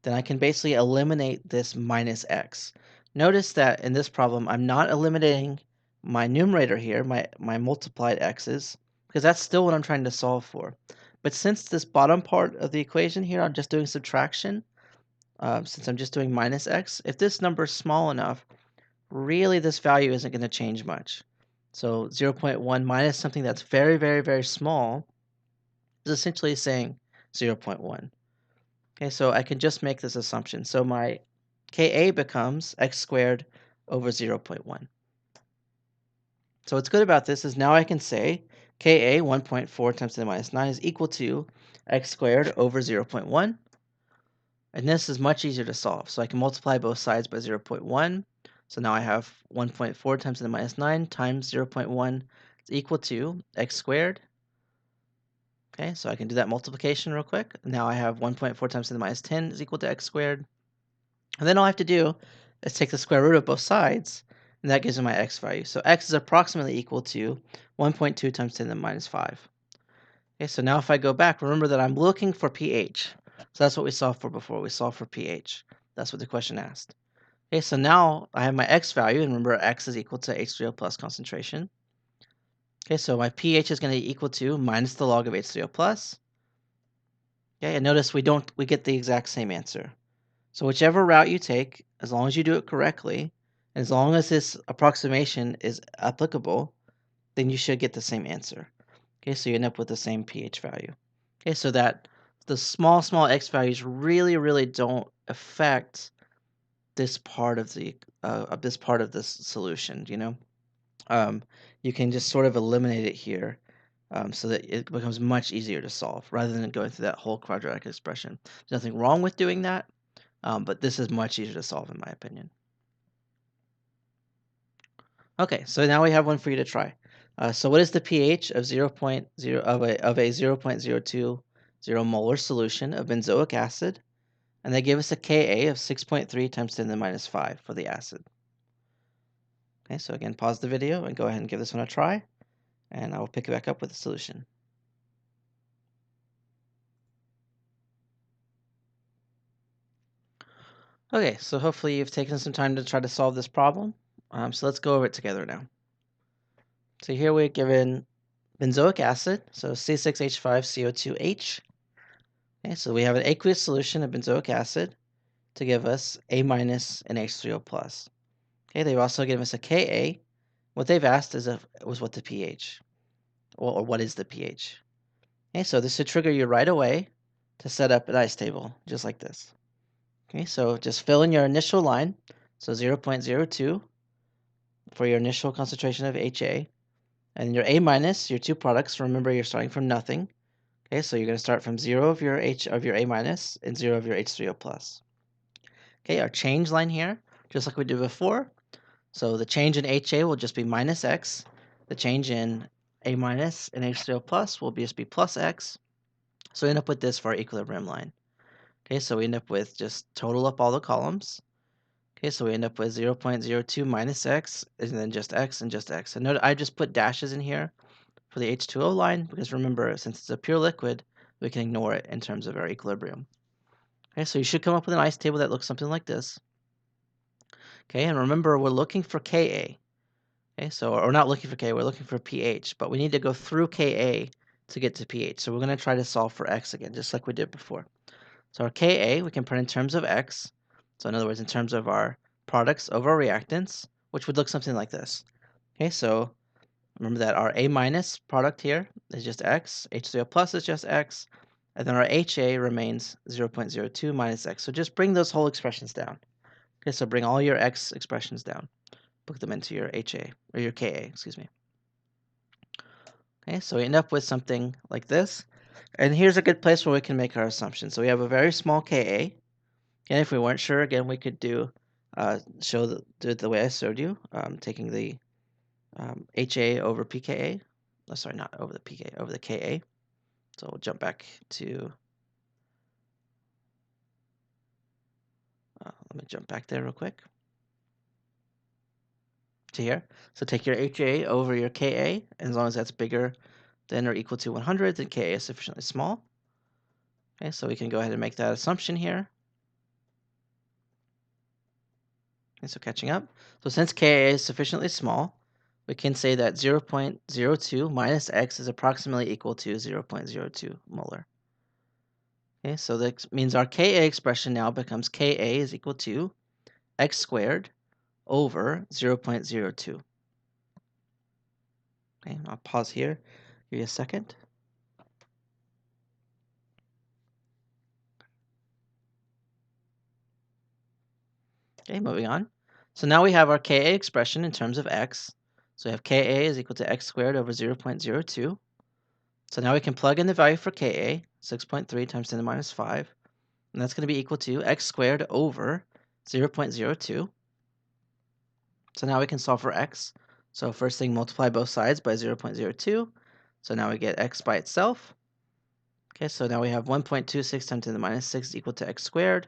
then I can basically eliminate this minus x. Notice that in this problem, I'm not eliminating my numerator here, my multiplied x's, because that's still what I'm trying to solve for. But since this bottom part of the equation here, I'm just doing subtraction, since I'm just doing minus x, if this number is small enough, really this value isn't going to change much. So 0.1 minus something that's very, very, very small is essentially saying 0.1. Okay, so I can just make this assumption. So my Ka becomes x squared over 0.1. So what's good about this is now I can say Ka 1.4 times 10 to the minus 9 is equal to x squared over 0.1. And this is much easier to solve. So I can multiply both sides by 0.1. So now I have 1.4 times 10 to the minus 9 times 0.1 is equal to x squared. Okay, so I can do that multiplication real quick. Now I have 1.4 times 10 to the minus 10 is equal to x squared. And then all I have to do is take the square root of both sides, and that gives me my x value. So x is approximately equal to 1.2 times 10 to the minus 5. Okay, so now if I go back, remember that I'm looking for pH. So that's what we solved for before. We solved for pH. That's what the question asked. Okay, so now I have my x value, and remember x is equal to H3O plus concentration. Okay, so my pH is going to be equal to minus the log of H3O plus. Okay, and notice we get the exact same answer. So whichever route you take, as long as you do it correctly, and as long as this approximation is applicable, then you should get the same answer. Okay, so you end up with the same pH value. Okay, so that the small x values really, really don't affect this part of this solution. You can just sort of eliminate it here, so that it becomes much easier to solve rather than going through that whole quadratic expression. There's nothing wrong with doing that, but this is much easier to solve in my opinion. Okay, so now we have one for you to try. So what is the pH of 0.0 of a 0.020 molar solution of benzoic acid? And they give us a Ka of 6.3 times 10 to the minus 5 for the acid. Okay, so again, pause the video and go ahead and give this one a try, and I will pick it back up with the solution. Okay, so hopefully you've taken some time to try to solve this problem. So let's go over it together now. So here we're given benzoic acid, so C6H5CO2H. Okay, so we have an aqueous solution of benzoic acid to give us A minus and H3O plus. Okay, they've also given us a Ka. What they've asked was what the pH, or what is the pH. Okay, so this should trigger you right away to set up an ice table, just like this. Okay, so just fill in your initial line, so 0.02 for your initial concentration of HA, and your A minus, your two products, remember you're starting from nothing. Okay, so you're going to start from 0 of your A minus and 0 of your H3O plus. Okay, our change line here, just like we did before. So the change in HA will just be minus X. The change in A minus and H3O plus will just be plus X. So we end up with this for our equilibrium line. Okay, so we end up with just total up all the columns. Okay, so we end up with 0.02 minus X, and then just X and just X. And note I just put dashes in here for the H2O line, because remember, since it's a pure liquid, we can ignore it in terms of our equilibrium. Okay, so you should come up with an ice table that looks something like this. Okay, and remember, we're looking for Ka. Okay, so we're not looking for Ka, we're looking for pH, but we need to go through Ka to get to pH. So we're going to try to solve for X again, just like we did before. So our Ka, we can put in terms of X. So in other words, in terms of our products over reactants, which would look something like this. Okay, so remember that our A minus product here is just X, H3O plus is just X, and then our HA remains 0.02 minus X. So just bring those whole expressions down. Okay, so bring all your X expressions down. Put them into your HA, or your KA, excuse me. Okay, so we end up with something like this. And here's a good place where we can make our assumptions. So we have a very small Ka. And if we weren't sure, again, we could do do it the way I showed you, taking the HA over pKa. Oh, sorry, not over the pKa, over the Ka. So we'll jump back to, let me jump back there real quick to here. So take your HA over your Ka, and as long as that's bigger than or equal to 100, then Ka is sufficiently small. Okay, so we can go ahead and make that assumption here. Okay, so catching up. So since Ka is sufficiently small, we can say that 0.02 minus X is approximately equal to 0.02 molar. Okay, so that means our Ka expression now becomes Ka is equal to X squared over 0.02. Okay, I'll pause here, give you a second. Okay, moving on. So now we have our Ka expression in terms of X. So we have Ka is equal to X squared over 0.02. So now we can plug in the value for Ka, 6.3 times 10 to the minus 5. And that's going to be equal to X squared over 0.02. So now we can solve for X. So first thing, multiply both sides by 0.02. So now we get X by itself. Okay, so now we have 1.26 times 10 to the minus 6 is equal to X squared.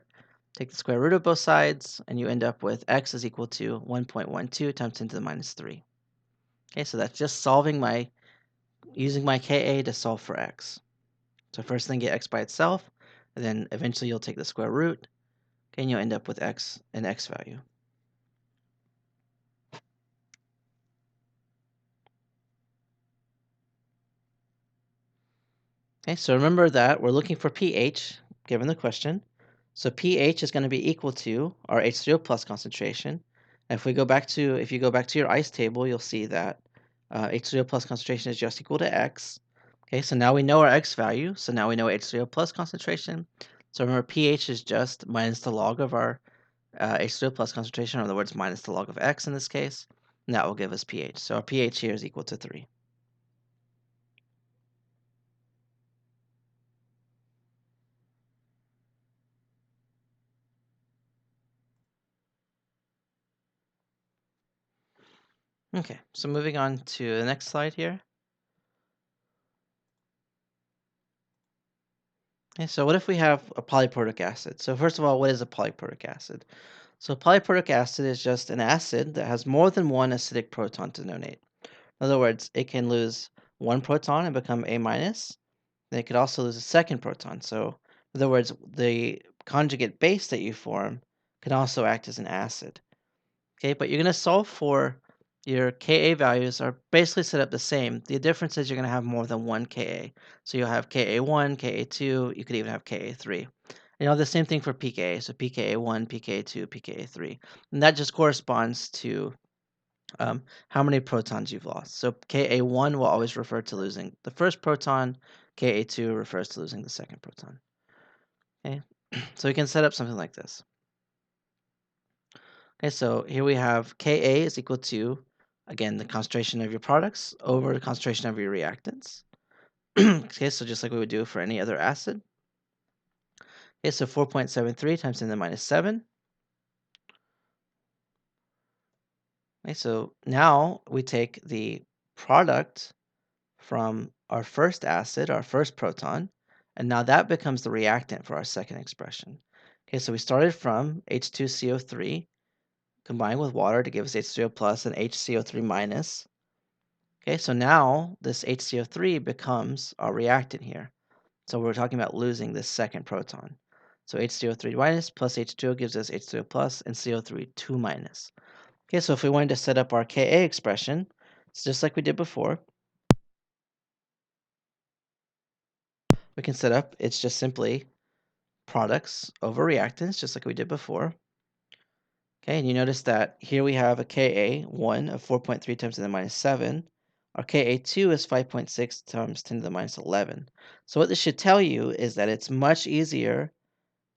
Take the square root of both sides, and you end up with X is equal to 1.12 times 10 to the minus 3. Okay, so that's just using my Ka to solve for X. So first thing, get X by itself, and then eventually you'll take the square root, okay, and you'll end up with X, an X value. Okay, so remember that we're looking for pH, given the question. So pH is going to be equal to our H3O plus concentration. And if you go back to your ice table, you'll see that H3O plus concentration is just equal to X. Okay, so now we know our X value. So now we know H3O plus concentration. So remember, pH is just minus the log of our H3O plus concentration, or in other words, minus the log of X in this case. And that will give us pH. So our pH here is equal to 3. Okay, so moving on to the next slide here. Okay, so what if we have a polyprotic acid? So first of all, what is a polyprotic acid? So polyprotic acid is just an acid that has more than one acidic proton to donate. In other words, it can lose one proton and become A minus. Then it could also lose a second proton. So in other words, the conjugate base that you form can also act as an acid. Okay, but you're going to solve for your Ka values are basically set up the same. The difference is you're going to have more than one Ka. So you'll have Ka1, Ka2, you could even have Ka3. And you'll have the same thing for pKa. So pKa1, pKa2, pKa3. And that just corresponds to how many protons you've lost. So Ka1 will always refer to losing the first proton. Ka2 refers to losing the second proton. Okay, so we can set up something like this. Okay, so here we have Ka is equal to, again, the concentration of your products over the concentration of your reactants. Okay, so just like we would do for any other acid. Okay, so 4.73 times 10 to the minus 7. Okay, so now we take the product from our first acid, our first proton, and now that becomes the reactant for our second expression. Okay, so we started from H2CO3 combined with water to give us H3O plus and HCO3 minus. Okay, so now this HCO3 becomes our reactant here. So we're talking about losing this second proton. So HCO3 minus plus H2O gives us H2O plus and CO3 2 minus. Okay, so if we wanted to set up our Ka expression, it's just like we did before. We can set up, it's just simply products over reactants, just like we did before. Okay, and you notice that here we have a Ka1 of 4.3 times 10 to the minus 7. Our Ka2 is 5.6 times 10 to the minus 11. So what this should tell you is that it's much easier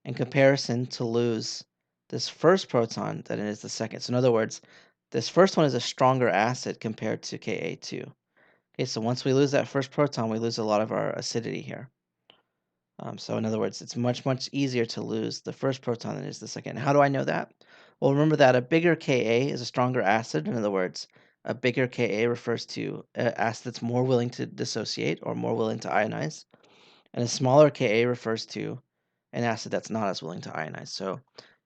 in comparison to lose this first proton than it is the second. So in other words, this first one is a stronger acid compared to Ka2. Okay, so once we lose that first proton, we lose a lot of our acidity here. So in other words, it's much, much easier to lose the first proton than it is the second. How do I know that? Well, remember that a bigger Ka is a stronger acid. In other words, a bigger Ka refers to an acid that's more willing to dissociate or more willing to ionize. And a smaller Ka refers to an acid that's not as willing to ionize. So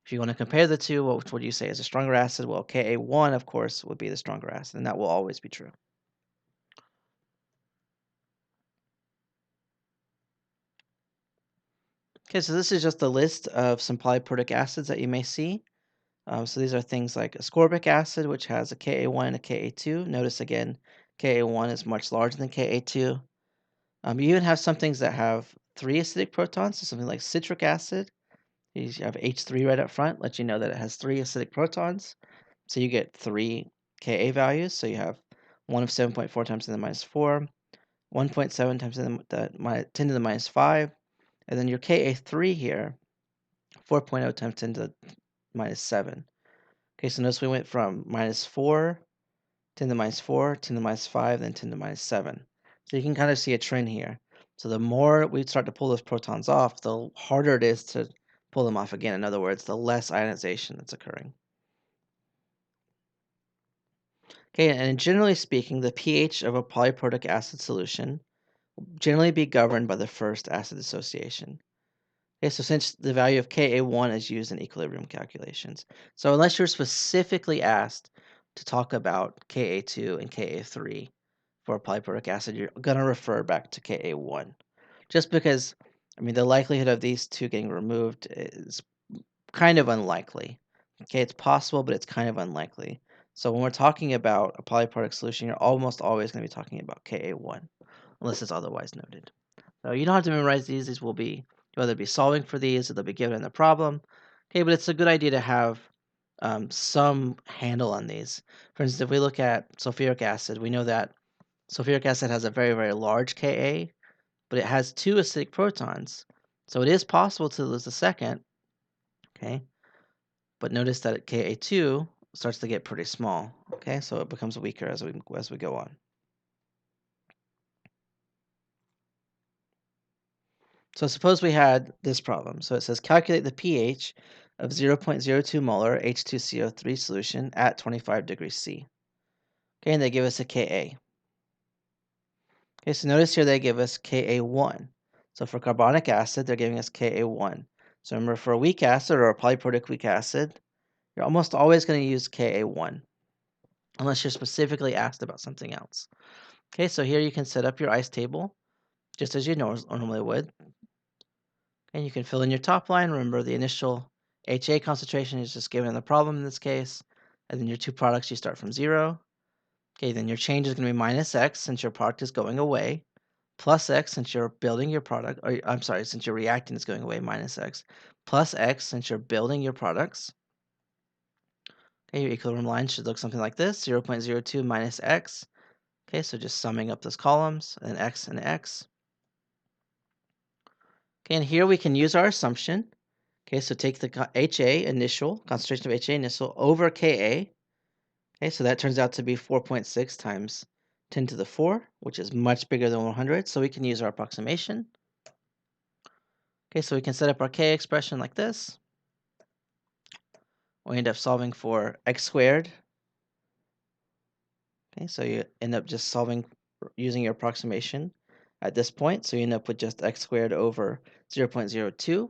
if you want to compare the two, what would you say is a stronger acid? Well, Ka1, of course, would be the stronger acid, and that will always be true. Okay, so this is just a list of some polyprotic acids that you may see. So these are things like ascorbic acid, which has a Ka1 and a Ka2. Notice again, Ka1 is much larger than Ka2. You even have some things that have 3 acidic protons, so something like citric acid. You have H3 right up front, let you know that it has 3 acidic protons. So you get 3 Ka values. So you have 1 of 7.4 times 10 to the minus 4, 1.7 times 10 to the minus 5, and then your Ka3 here, 4.0 times 10 to the minus 7. Okay, so notice we went from minus 4, 10 to the minus 4, 10 to the minus 5, then 10 to the minus 7. So you can kind of see a trend here. So the more we start to pull those protons off, the harder it is to pull them off again. In other words, the less ionization that's occurring. Okay, and generally speaking, the pH of a polyprotic acid solution will generally be governed by the first acid dissociation. Okay, so since the value of Ka1 is used in equilibrium calculations. So unless you're specifically asked to talk about Ka2 and Ka3 for a polyprotic acid, you're going to refer back to Ka1. Just because, I mean, the likelihood of these two getting removed is kind of unlikely. Okay, it's possible, but it's kind of unlikely. So when we're talking about a polyprotic solution, you're almost always going to be talking about Ka1, unless it's otherwise noted. So you don't have to memorize these. These will be, whether it be solving for these or they'll be given in the problem. Okay, but it's a good idea to have some handle on these. For instance, if we look at sulfuric acid, we know that sulfuric acid has a very, very large Ka, but it has 2 acidic protons. So it is possible to lose the second, okay? But notice that Ka2 starts to get pretty small, okay? So it becomes weaker as we go on. So suppose we had this problem. So it says calculate the pH of 0.02 molar H2CO3 solution at 25 degrees C. Okay, and they give us a Ka. Okay, so notice here they give us Ka1. So for carbonic acid, they're giving us Ka1. So remember, for a weak acid or a polyprotic weak acid, you're almost always going to use Ka1, unless you're specifically asked about something else. Okay, so here you can set up your ice table, just as you normally would. And you can fill in your top line. Remember, the initial HA concentration is just given in the problem in this case. And then your two products, you start from 0. Okay, then your change is going to be minus x since your product is going away, plus x since you're building your product, or I'm sorry, since your reactant is going away, minus x, plus x since you're building your products. Okay, your equilibrium line should look something like this, 0.02 minus x. Okay, so just summing up those columns, and x and x. Okay, and here we can use our assumption. Okay, so take the HA initial, concentration of HA initial over Ka. Okay, so that turns out to be 4.6 times 10 to the 4, which is much bigger than 100, so we can use our approximation. Okay, so we can set up our K expression like this. We end up solving for x squared. Okay, so you end up just solving using your approximation at this point, so you end up with just x squared over 0.02.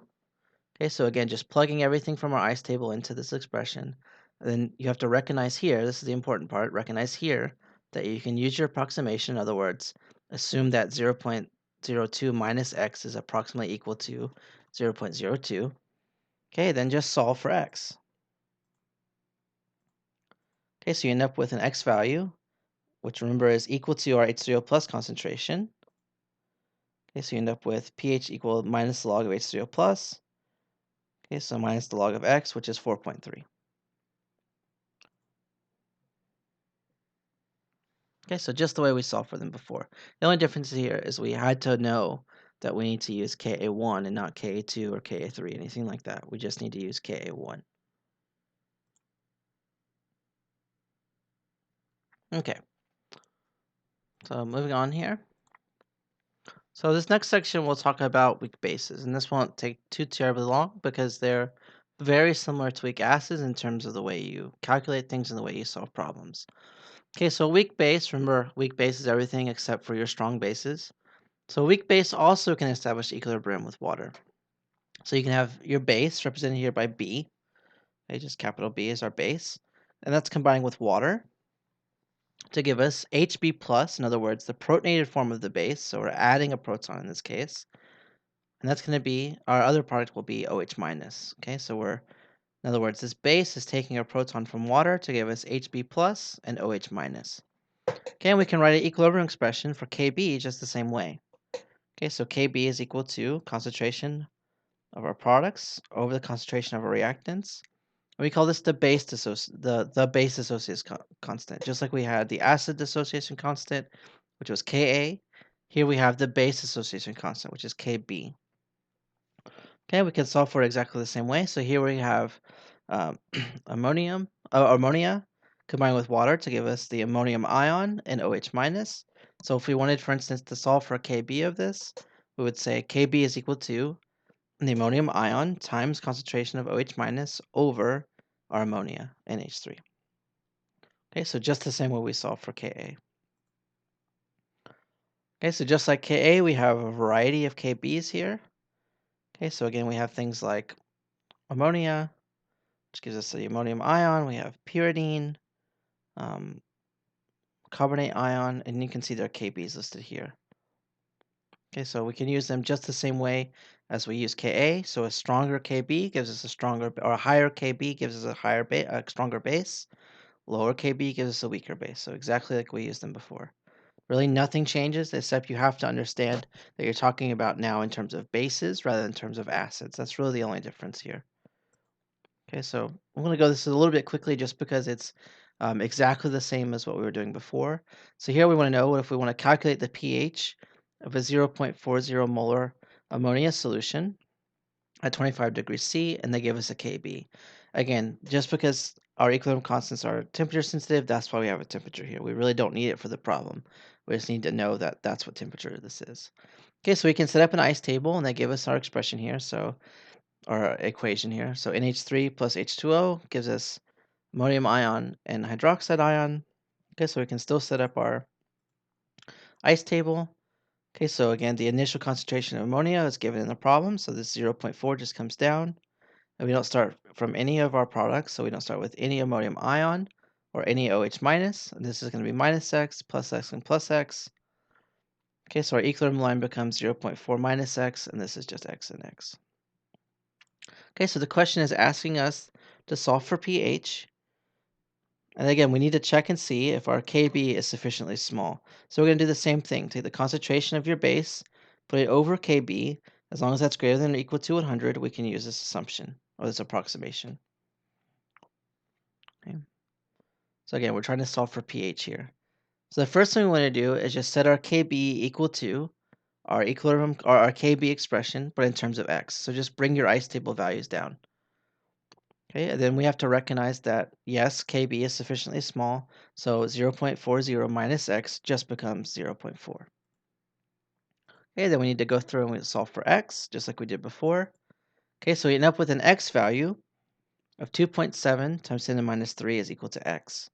Okay, so again, just plugging everything from our ice table into this expression. And then you have to recognize here, this is the important part, recognize here that you can use your approximation. In other words, assume that 0.02 minus x is approximately equal to 0.02. Okay, then just solve for x. Okay, so you end up with an x value, which remember is equal to our H3O plus concentration. Okay, so you end up with pH equal minus the log of H3O plus. Okay, so minus the log of x, which is 4.3. Okay, so just the way we solved for them before. The only difference here is we had to know that we need to use Ka1 and not Ka2 or Ka3, anything like that. We just need to use Ka1. Okay, so moving on here. So this next section we'll talk about weak bases, and this won't take too terribly long because they're very similar to weak acids in terms of the way you calculate things and the way you solve problems. Okay, so weak base, remember weak base is everything except for your strong bases. So weak base also can establish equilibrium with water. So you can have your base represented here by B, okay, just capital B is our base, and that's combined with water to give us Hb plus, in other words, the protonated form of the base, so we're adding a proton in this case, and that's going to be, our other product will be OH minus, okay, so in other words, this base is taking a proton from water to give us Hb plus and OH minus. Okay, and we can write an equilibrium expression for Kb just the same way. Okay, so Kb is equal to concentration of our products over the concentration of our reactants. And we call this the base the base dissociation constant. Just like we had the acid dissociation constant, which was Ka, here we have the base dissociation constant, which is Kb. Okay, we can solve for it exactly the same way. So here we have um, ammonia combined with water to give us the ammonium ion and OH minus. So if we wanted, for instance, to solve for Kb of this, we would say Kb is equal to the ammonium ion times concentration of OH minus over our ammonia, NH3. Okay, so just the same way we solve for Ka. Okay, so just like Ka, we have a variety of Kb's here. Okay, so again, we have things like ammonia, which gives us the ammonium ion. We have pyridine, um, carbonate ion, and you can see their Kb's listed here. Okay, so we can use them just the same way as we use Ka. So a stronger Kb gives us a stronger, or a higher Kb gives us a stronger base. Lower Kb gives us a weaker base. So exactly like we used them before. Really nothing changes except you have to understand that you're talking about now in terms of bases rather than in terms of acids. That's really the only difference here. Okay, so I'm going to go this a little bit quickly just because it's exactly the same as what we were doing before. So here we want to know if we want to calculate the pH of a 0.40 molar ammonia solution at 25 degrees C, and they give us a Kb. Again, just because our equilibrium constants are temperature sensitive, that's why we have a temperature here. We really don't need it for the problem. We just need to know that that's what temperature this is. Okay, so we can set up an ice table, and they give us our expression here, so our equation here. So NH3 plus H2O gives us ammonium ion and hydroxide ion. Okay, so we can still set up our ice table. Okay, so again, the initial concentration of ammonia is given in the problem, so this 0.4 just comes down. And we don't start from any of our products, so we don't start with any ammonium ion or any OH minus. And this is going to be minus X, plus X, and plus X. Okay, so our equilibrium line becomes 0.4 minus X, and this is just X and X. Okay, so the question is asking us to solve for pH. And again, we need to check and see if our Kb is sufficiently small. So we're going to do the same thing. Take the concentration of your base, put it over Kb. As long as that's greater than or equal to 100, we can use this assumption or this approximation. Okay. So again, we're trying to solve for pH here. So the first thing we want to do is just set our Kb equal to our equilibrium or our Kb expression, but in terms of X. So just bring your ice table values down. Okay, and then we have to recognize that, yes, Kb is sufficiently small, so 0.40 minus X just becomes 0.4. Okay, then we need to go through and we solve for X, just like we did before. Okay, so we end up with an X value of 2.7 times 10 to the minus 3 is equal to X,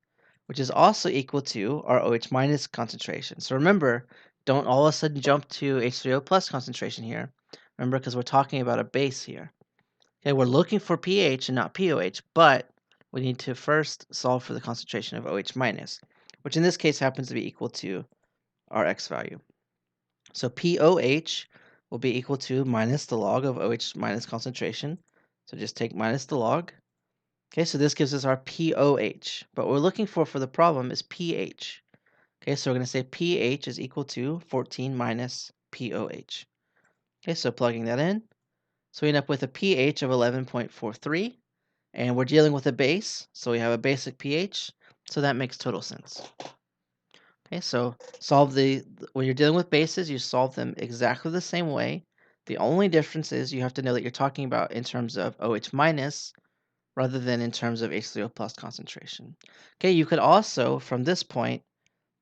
which is also equal to our OH minus concentration. So remember, don't all of a sudden jump to H3O plus concentration here. Remember, because we're talking about a base here. Okay, we're looking for pH and not pOH, but we need to first solve for the concentration of OH minus, which in this case happens to be equal to our X value. So pOH will be equal to minus the log of OH minus concentration. So just take minus the log. Okay, so this gives us our pOH, but what we're looking for the problem is pH. Okay, so we're going to say pH is equal to 14 minus pOH. Okay, so plugging that in. So we end up with a pH of 11.43, and we're dealing with a base, so we have a basic pH, so that makes total sense. Okay, so when you're dealing with bases, you solve them exactly the same way. The only difference is you have to know that you're talking about in terms of OH minus rather than in terms of H3O plus concentration. Okay, you could also, from this point,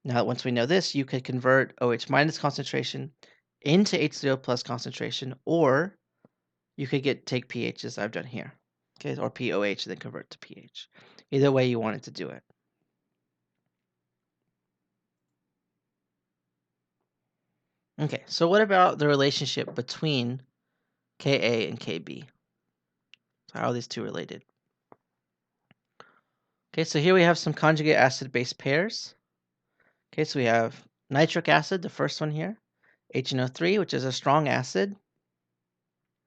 now once we know this, you could convert OH minus concentration into H3O plus concentration, or you could take pH as I've done here. Okay, or POH and then convert to pH. Either way you wanted to do it. Okay, so what about the relationship between Ka and Kb? So how are these two related? Okay, so here we have some conjugate acid-base pairs. Okay, so we have nitric acid, the first one here, HNO3, which is a strong acid,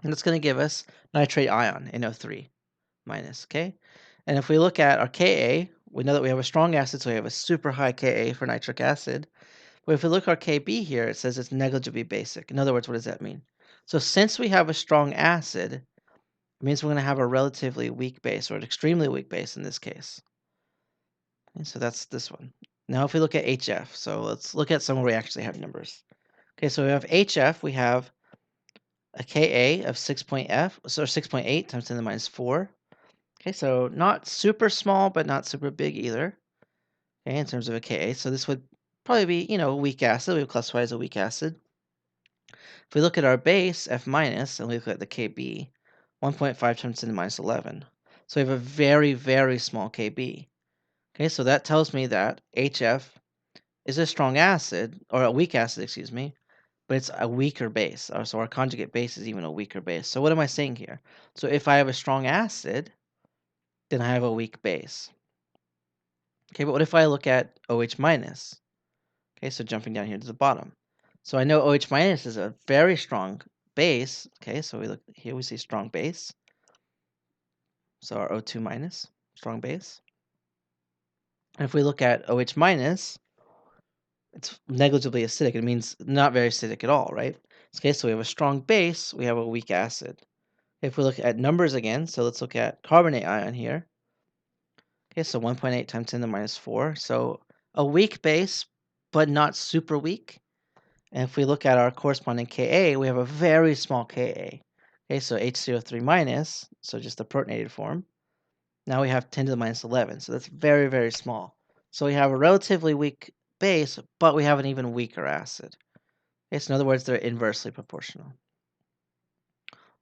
and it's going to give us nitrate ion, NO3 minus, okay? And if we look at our Ka, we know that we have a strong acid, so we have a super high Ka for nitric acid. But if we look at our Kb here, it says it's negligibly basic. In other words, what does that mean? So since we have a strong acid, it means we're going to have a relatively weak base, or an extremely weak base in this case. Okay, so that's this one. Now if we look at HF, so let's look at some where we actually have numbers. Okay, so we have HF, we have a Ka of 6.8 times 10 to the minus 4. Okay, so not super small, but not super big either. Okay, in terms of a Ka. So this would probably be, a weak acid. We would classify as a weak acid. If we look at our base, F minus, and we look at the Kb, 1.5 times 10 to the minus 11. So we have a very, very small Kb. Okay, so that tells me that HF is a strong acid, or a weak acid, excuse me, but it's a weaker base. So our conjugate base is even a weaker base. So what am I saying here? So if I have a strong acid, then I have a weak base. Okay, but what if I look at OH minus? Okay, so jumping down here to the bottom. So I know OH minus is a very strong base. Okay, so we look here, we see strong base. So our O2 minus, strong base. And if we look at OH minus, it's negligibly acidic. It means not very acidic at all, right? Okay, so we have a strong base, we have a weak acid. If we look at numbers again, so let's look at carbonate ion here. Okay, so 1.8 times 10 to the minus 4. So a weak base, but not super weak. And if we look at our corresponding Ka, we have a very small Ka. Okay, so HCO3 minus, so just the protonated form. Now we have 10 to the minus 11, so that's very, very small. So we have a relatively weak base, but we have an even weaker acid. Okay, so in other words, they're inversely proportional.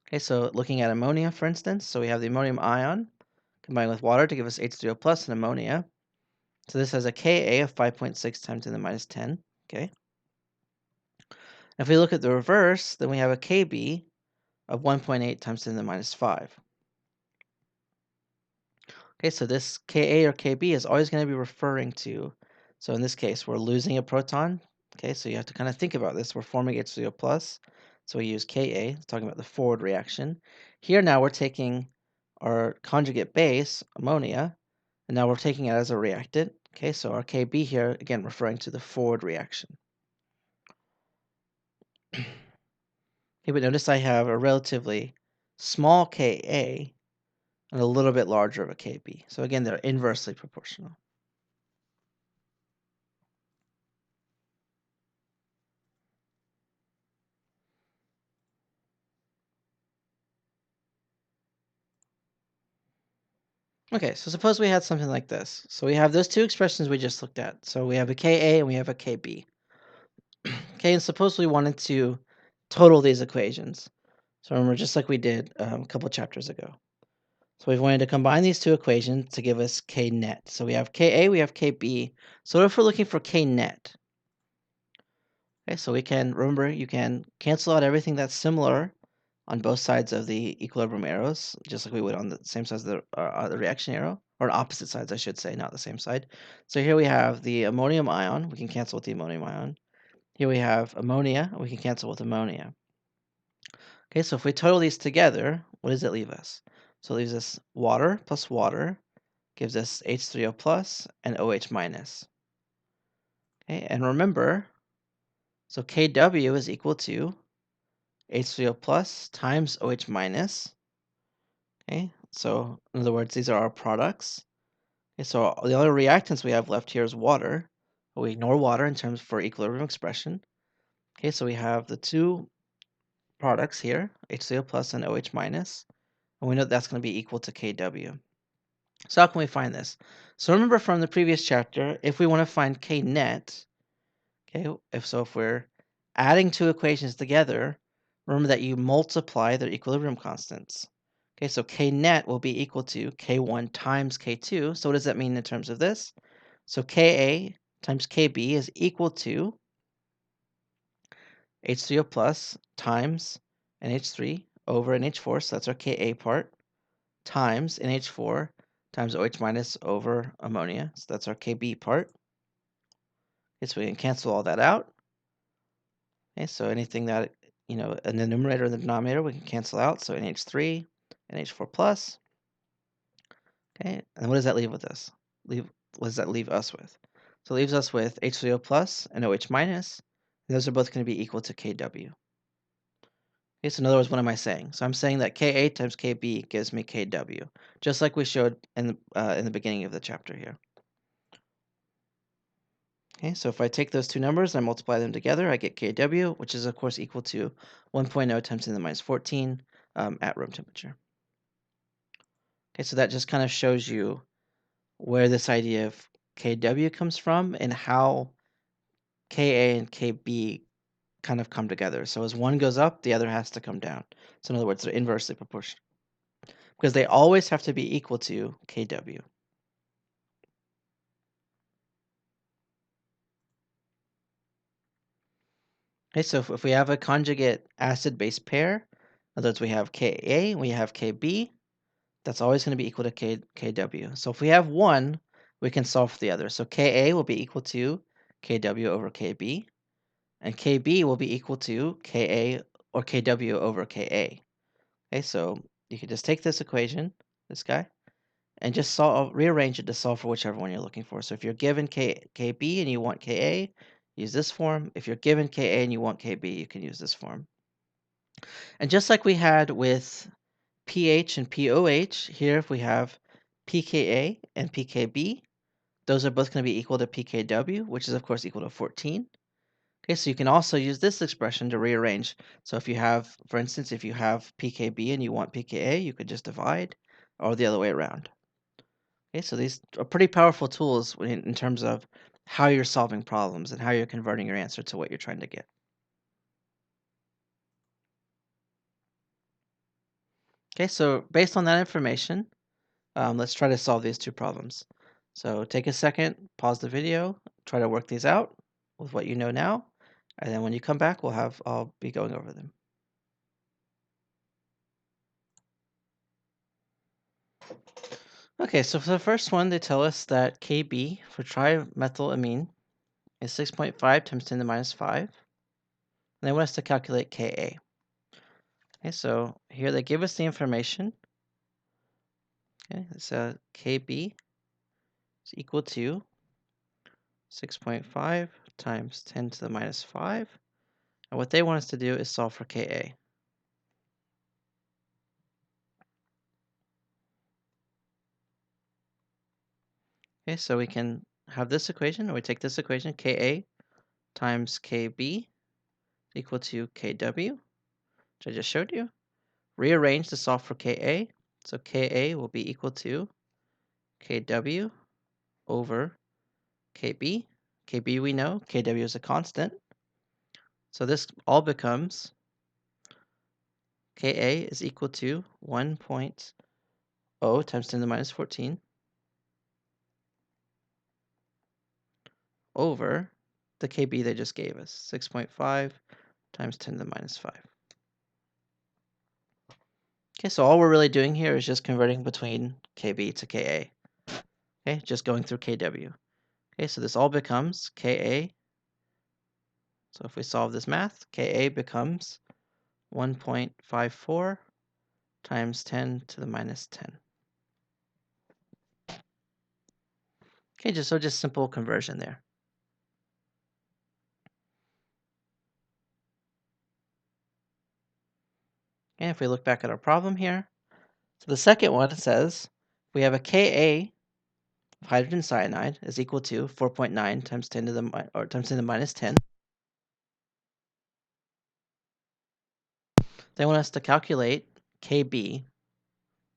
Okay, so looking at ammonia, for instance, so we have the ammonium ion combined with water to give us H3O plus and ammonia. So this has a Ka of 5.6 times 10 to the minus 10. Okay. If we look at the reverse, then we have a Kb of 1.8 times 10 to the minus 5. Okay, so this Ka or Kb is always going to be referring to, so in this case, we're losing a proton. Okay, so you have to kind of think about this. We're forming H3O plus, so we use Ka, talking about the forward reaction. Here now we're taking our conjugate base, ammonia, and now we're taking it as a reactant. Okay, so our Kb here, again, referring to the forward reaction. Okay, but notice I have a relatively small Ka and a little bit larger of a Kb. So again, they're inversely proportional. Okay, so suppose we had something like this. So we have those two expressions we just looked at. So we have a Ka and we have a Kb. Okay, and suppose we wanted to total these equations. So remember, just like we did a couple chapters ago. So we wanted to combine these two equations to give us K net. So we have Ka, we have Kb. So if we're looking for K net, okay, so we can, remember, you can cancel out everything that's similar on both sides of the equilibrium arrows, just like we would on the same sides of the reaction arrow, or opposite sides, I should say, not the same side. So here we have the ammonium ion. We can cancel with the ammonium ion. Here we have ammonia. We can cancel with ammonia. Okay, so if we total these together, what does it leave us? So it leaves us water plus water, gives us H3O plus and OH minus. Okay, and remember, so Kw is equal to H3O plus times OH minus. Okay, so in other words, these are our products. Okay, so the only reactants we have left here is water, but we ignore water in terms for equilibrium expression. Okay, so we have the two products here, HCl plus and OH minus, and we know that's going to be equal to Kw. So how can we find this? So remember from the previous chapter, if we want to find K net, okay, if we're adding two equations together, remember that you multiply their equilibrium constants. Okay, so K net will be equal to K1 times K2. So what does that mean in terms of this? So Ka times Kb is equal to H3O plus times NH3 over NH4, so that's our Ka part, times NH4 times OH minus over ammonia, so that's our Kb part. Okay, so we can cancel all that out. Okay, so anything that, in the numerator and the denominator, we can cancel out, so NH3, NH4 plus. Okay, and what does that leave with us? What does that leave us with? So it leaves us with H3O plus and OH minus, and those are both going to be equal to Kw. Okay, so in other words, what am I saying? So I'm saying that Ka times Kb gives me Kw, just like we showed in the beginning of the chapter here. Okay, so if I take those two numbers and I multiply them together, I get Kw, which is of course equal to 1.0 times 10 to the minus 14 at room temperature. Okay, so that just kind of shows you where this idea of Kw comes from and how Ka and Kb kind of come together. So as one goes up, the other has to come down. So in other words, they're inversely proportional because they always have to be equal to Kw. Okay, so if we have a conjugate acid-base pair, in other words, we have Ka and we have Kb, that's always going to be equal to Kw. So if we have one, we can solve for the other. So Ka will be equal to Kw over Kb, and Kb will be equal to Ka or Kw over Ka. Okay, so you can just take this equation, this guy, and just rearrange it to solve for whichever one you're looking for. So if you're given Kb and you want Ka, use this form. If you're given Ka and you want Kb, you can use this form. And just like we had with pH and pOH, here if we have pKa and pKb, those are both going to be equal to pKw, which is of course equal to 14. Okay, so you can also use this expression to rearrange. So if you have, for instance, if you have pKb and you want pKa, you could just divide, or the other way around. Okay, so these are pretty powerful tools in terms of how you're solving problems and how you're converting your answer to what you're trying to get. Okay, so based on that information, let's try to solve these two problems. So take a second, pause the video, try to work these out with what you know now, and then when you come back, I'll be going over them. Okay, so for the first one, they tell us that Kb for trimethylamine is 6.5 times 10 to the minus 5. And they want us to calculate Ka. Okay, so here they give us the information. Okay, so Kb is equal to 6.5 times 10 to the minus 5. And what they want us to do is solve for Ka. Okay, so we can have this equation, or we take this equation, Ka times Kb equal to Kw, which I just showed you. Rearrange to solve for Ka. So Ka will be equal to Kw over Kb. Kb we know, Kw is a constant. So this all becomes Ka is equal to 1.0 times 10 to the minus 14 over the Kb they just gave us, 6.5 times 10 to the minus 5. Okay, so all we're really doing here is just converting between Kb to Ka. Okay, just going through Kw. Okay, so this all becomes Ka. So if we solve this math, Ka becomes 1.54 times 10 to the minus 10. Okay, just simple conversion there. And if we look back at our problem here, so the second one says we have a Ka of hydrogen cyanide is equal to 4.9 times 10 to the times 10 to the minus 10. They want us to calculate Kb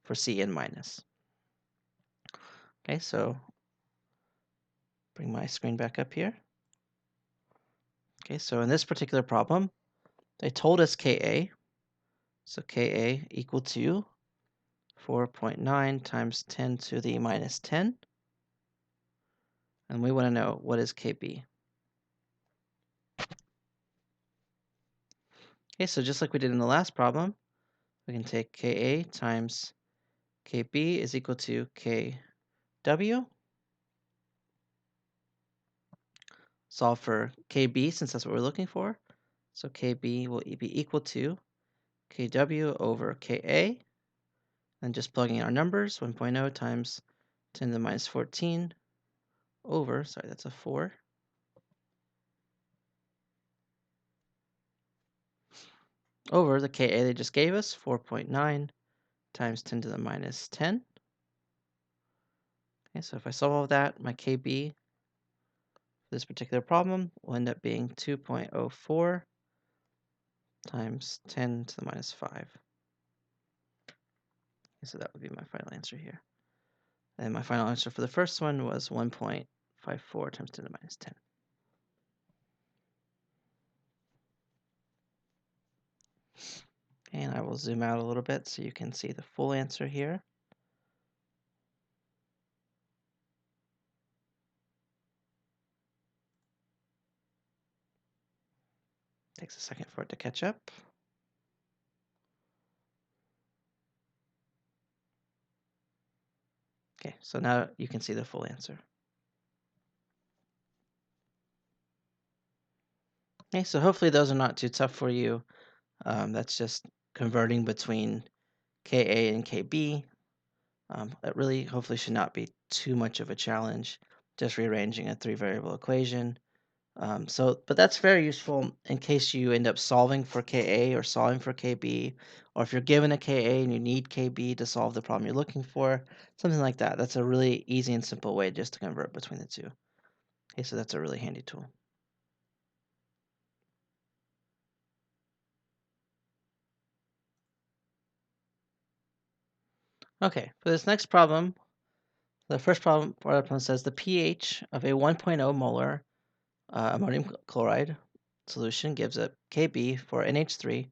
for Cn minus. Okay, so bring my screen back up here. Okay, so in this particular problem, they told us Ka. So Ka equal to 4.9 times 10 to the minus 10. And we want to know what is Kb. Okay, so just like we did in the last problem, we can take Ka times Kb is equal to Kw. Solve for Kb since that's what we're looking for. So Kb will be equal to Kw over Ka. And just plugging in our numbers, 1.0 times 10 to the minus 14 over, sorry, that's a 4. Over the Ka they just gave us, 4.9 times 10 to the minus 10. Okay, so if I solve all of that, my Kb for this particular problem will end up being 2.04 times 10 to the minus 5. Okay, so that would be my final answer here. And my final answer for the first one was 1.54 times 10 to the minus 10. And I will zoom out a little bit so you can see the full answer here. Takes a second for it to catch up. Okay, so now you can see the full answer. Okay, so hopefully those are not too tough for you. That's just converting between Ka and Kb. It really hopefully should not be too much of a challenge, just rearranging a 3-variable equation. But that's very useful in case you end up solving for Ka or solving for Kb, or if you're given a Ka and you need Kb to solve the problem you're looking for, something like that. That's a really easy and simple way just to convert between the two. Okay, so that's a really handy tool. Okay, for this next problem, the first problem says the pH of a 1.0 molar ammonium chloride solution gives a Kb for NH3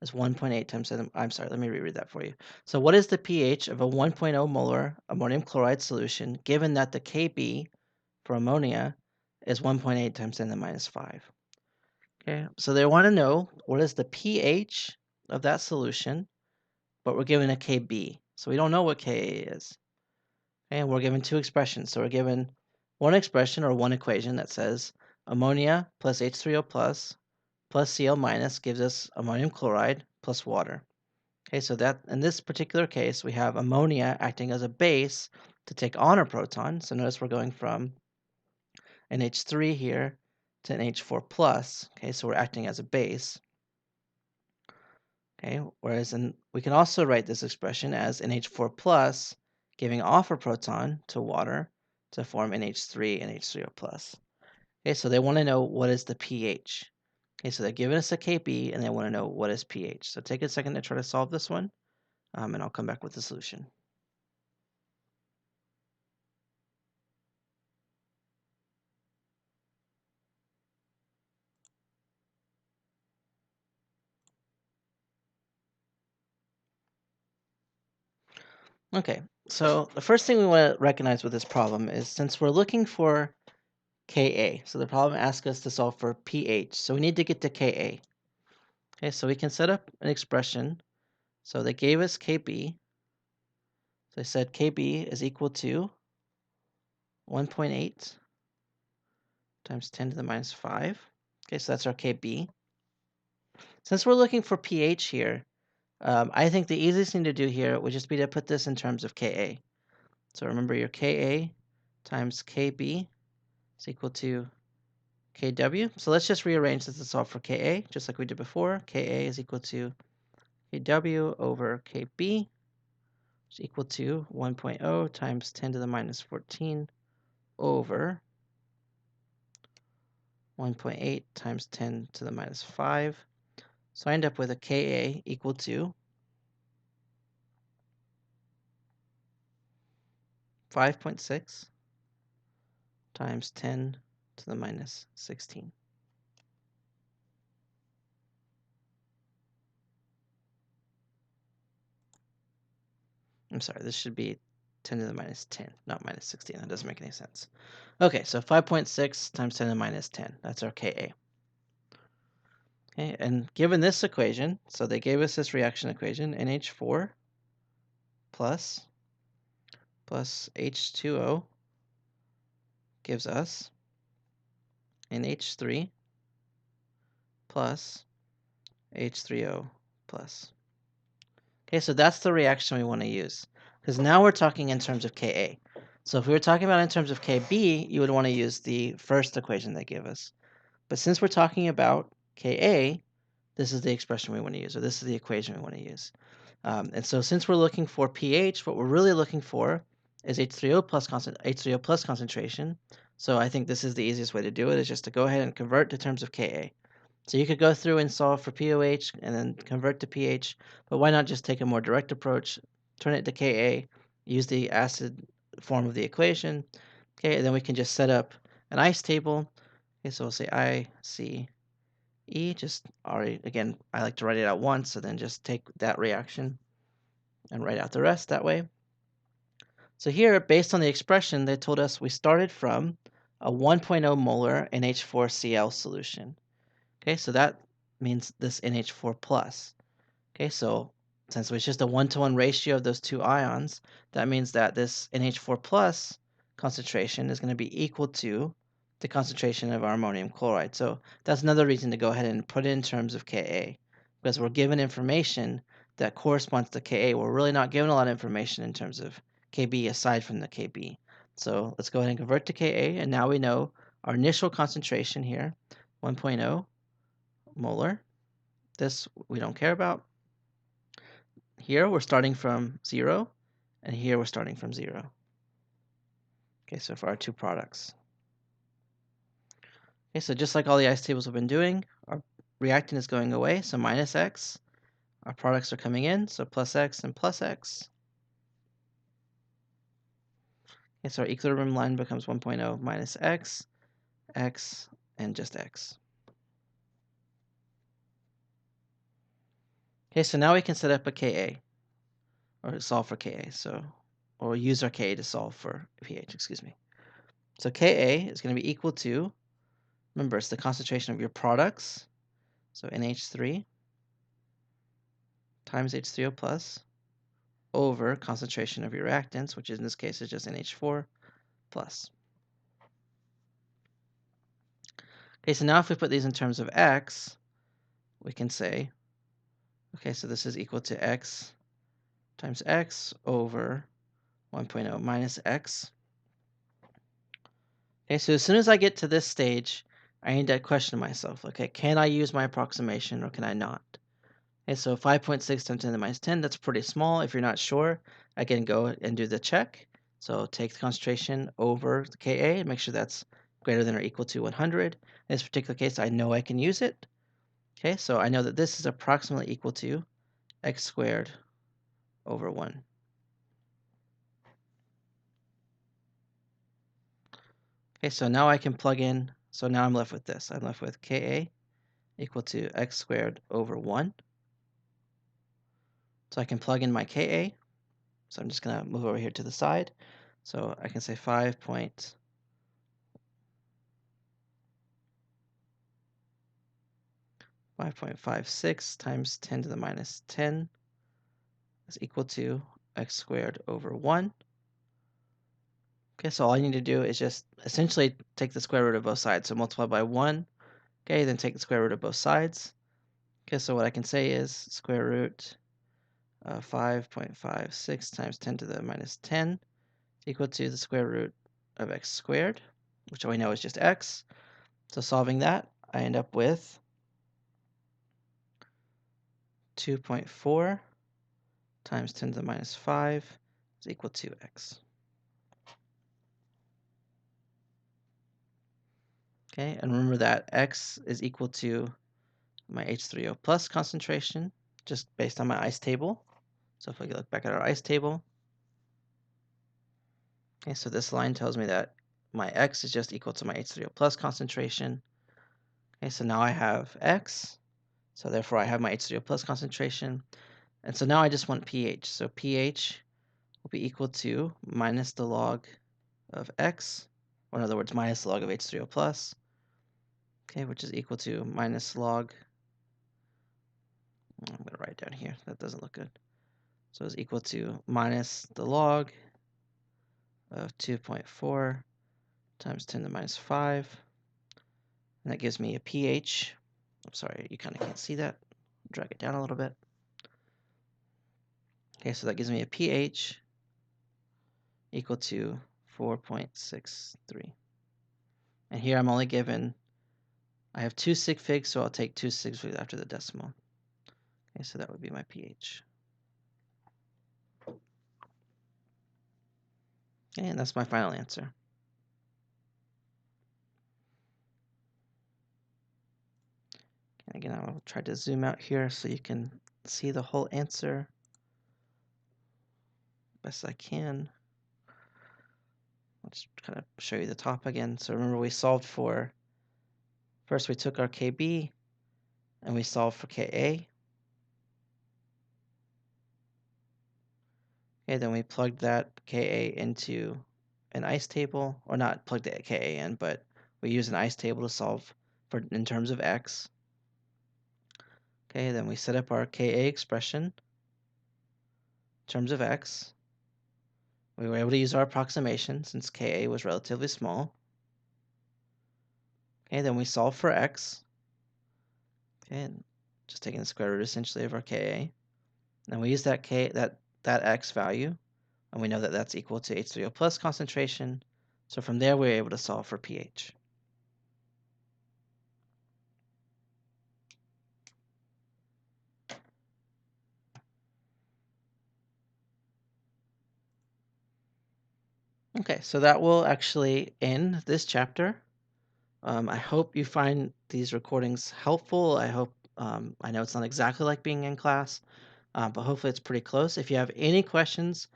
is 1.8 times 7. I'm sorry, let me reread that for you. So what is the pH of a 1.0 molar ammonium chloride solution given that the Kb for ammonia is 1.8 times 10 to the minus 5? Okay, so they want to know what is the pH of that solution, but we're given a Kb. So we don't know what Ka is. And we're given two expressions. So we're given one expression or one equation that says ammonia plus H3O plus Cl minus gives us ammonium chloride plus water. Okay, so that in this particular case, we have ammonia acting as a base to take on a proton. So notice we're going from NH3 here to NH4 plus. Okay, so we're acting as a base. Okay, whereas we can also write this expression as NH4 plus giving off a proton to water to form NH3 and H3O plus. Okay, so they want to know what is the pH. Okay, so they're giving us a Kb and they want to know what is pH. So take a second to try to solve this one, and I'll come back with the solution. Okay, so the first thing we want to recognize with this problem is since we're looking for Ka, so the problem asks us to solve for pH, so we need to get to Ka. Okay, so we can set up an expression. So they gave us Kb. So they said Kb is equal to 1.8 times 10 to the minus 5. Okay, so that's our Kb. Since we're looking for pH here, I think the easiest thing to do here would just be to put this in terms of Ka. So remember your Ka times Kb is equal to Kw. So let's just rearrange this to solve for Ka, just like we did before. Ka is equal to Kw over Kb. is equal to 1.0 times 10 to the minus 14 over 1.8 times 10 to the minus 5. So I end up with a Ka equal to 5.6 times 10 to the minus 16. I'm sorry, this should be 10 to the minus 10, not minus 16. That doesn't make any sense. Okay, so 5.6 times 10 to the minus 10. That's our Ka. Okay, and given this equation, so they gave us this reaction equation, NH4 plus H2O gives us NH3 plus H3O plus. Okay, so that's the reaction we want to use. Because now we're talking in terms of Ka. So if we were talking about in terms of Kb, you would want to use the first equation they give us. But since we're talking about Ka, this is the expression we want to use, or this is the equation we want to use. And so since we're looking for pH, what we're really looking for is H3O plus concentration. So I think this is the easiest way to do it, is just to go ahead and convert to terms of Ka. So you could go through and solve for pOH and then convert to pH, but why not just take a more direct approach, turn it to Ka, use the acid form of the equation, okay, and then we can just set up an ice table. Okay, so we'll say ICE, just already, again, I like to write it out once, so then just take that reaction and write out the rest that way. So here, based on the expression, they told us we started from a 1.0 molar NH4Cl solution. Okay, so that means this NH4 plus. Okay, so since it's just a 1-to-1 ratio of those two ions, that means that this NH4 plus concentration is going to be equal to the concentration of our ammonium chloride. So that's another reason to go ahead and put it in terms of Ka, because we're given information that corresponds to Ka. We're really not given a lot of information in terms of Kb aside from the Kb. So let's go ahead and convert to Ka, and now we know our initial concentration here, 1.0 molar. This we don't care about. Here we're starting from 0, and here we're starting from 0. Okay, so for our two products. Okay, so just like all the ice tables we've been doing, our reactant is going away, so minus x. Our products are coming in, so plus x and plus x. Okay, so our equilibrium line becomes 1.0 minus x, x, and just x. Okay, so now we can set up a Ka, or solve for Ka, or use our Ka to solve for pH, excuse me. So Ka is going to be equal to, remember, it's the concentration of your products, so NH3 times H3O plus over concentration of your reactants, which in this case is just NH4 plus. Okay, so now if we put these in terms of x, we can say, okay, so this is equal to x times x over 1.0 minus x. Okay, so as soon as I get to this stage, I need to question myself, okay, can I use my approximation or can I not? Okay, so 5.6 times 10 to the minus 10, that's pretty small. If you're not sure, I can go and do the check. So take the concentration over the Ka and make sure that's greater than or equal to 100. In this particular case, I know I can use it. Okay, so I know that this is approximately equal to x squared over 1. Okay, so now I can plug in, so now I'm left with this. I'm left with Ka equal to x squared over 1. So I can plug in my Ka. So I'm just going to move over here to the side. So I can say 5.56 times 10 to the minus 10 is equal to x squared over 1. Okay, so all you need to do is just essentially take the square root of both sides. So multiply by 1, okay, then take the square root of both sides. Okay, so what I can say is square root of 5.56 times 10 to the minus 10 is equal to the square root of x squared, which we know is just x. So solving that, I end up with 2.4 times 10 to the minus 5 is equal to x. Okay, and remember that x is equal to my H3O plus concentration, just based on my ice table. So if I look back at our ice table, okay, so this line tells me that my x is just equal to my H3O plus concentration. Okay, so now I have x, so therefore I have my H3O plus concentration. And so now I just want pH. So pH will be equal to minus the log of x, or in other words, minus the log of H3O plus, okay, which is equal to minus log, I'm going to write down here, that doesn't look good. So it's equal to minus the log of 2.4 times 10 to the minus 5, and that gives me a pH. I'm sorry, you kind of can't see that. Drag it down a little bit. Okay, so that gives me a pH equal to 4.63. And here I'm only given, I have 2 sig figs, so I'll take 2 sig figs after the decimal. Okay, so that would be my pH. Okay, and that's my final answer. And again, I'll try to zoom out here so you can see the whole answer best I can. I'll just kind of show you the top again. So remember, we solved for, first we took our Kb and we solved for Ka. Okay, then we plugged that Ka into an ice table, or not plugged the Ka in, but we use an ice table to solve for in terms of x. Okay, then we set up our Ka expression in terms of x. We were able to use our approximation since Ka was relatively small. Okay, then we solve for x. Okay, and just taking the square root essentially of our Ka. And we use that x value, and we know that that's equal to H3O plus concentration. So from there, we're able to solve for pH. Okay, so that will actually end this chapter. I hope you find these recordings helpful. I hope, I know it's not exactly like being in class, but hopefully it's pretty close. If you have any questions,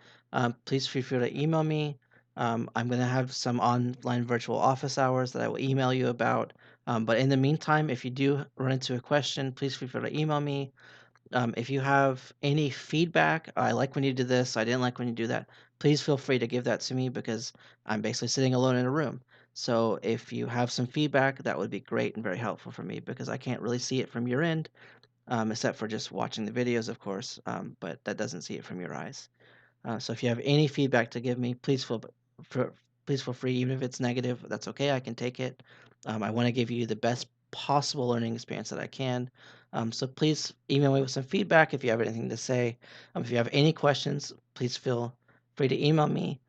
please feel free to email me. I'm going to have some online virtual office hours that I will email you about. But in the meantime, if you do run into a question, please feel free to email me. If you have any feedback, I like when you do this, I didn't like when you do that, please feel free to give that to me because I'm basically sitting alone in a room. So if you have some feedback, that would be great and very helpful for me because I can't really see it from your end, except for just watching the videos, of course, but that doesn't see it from your eyes. So if you have any feedback to give me, for, please feel free, even if it's negative, that's okay, I can take it. I want to give you the best possible learning experience that I can. So please email me with some feedback if you have anything to say. If you have any questions, please feel free to email me.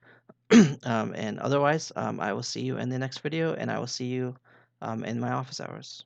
And otherwise, I will see you in the next video, and I will see you in my office hours.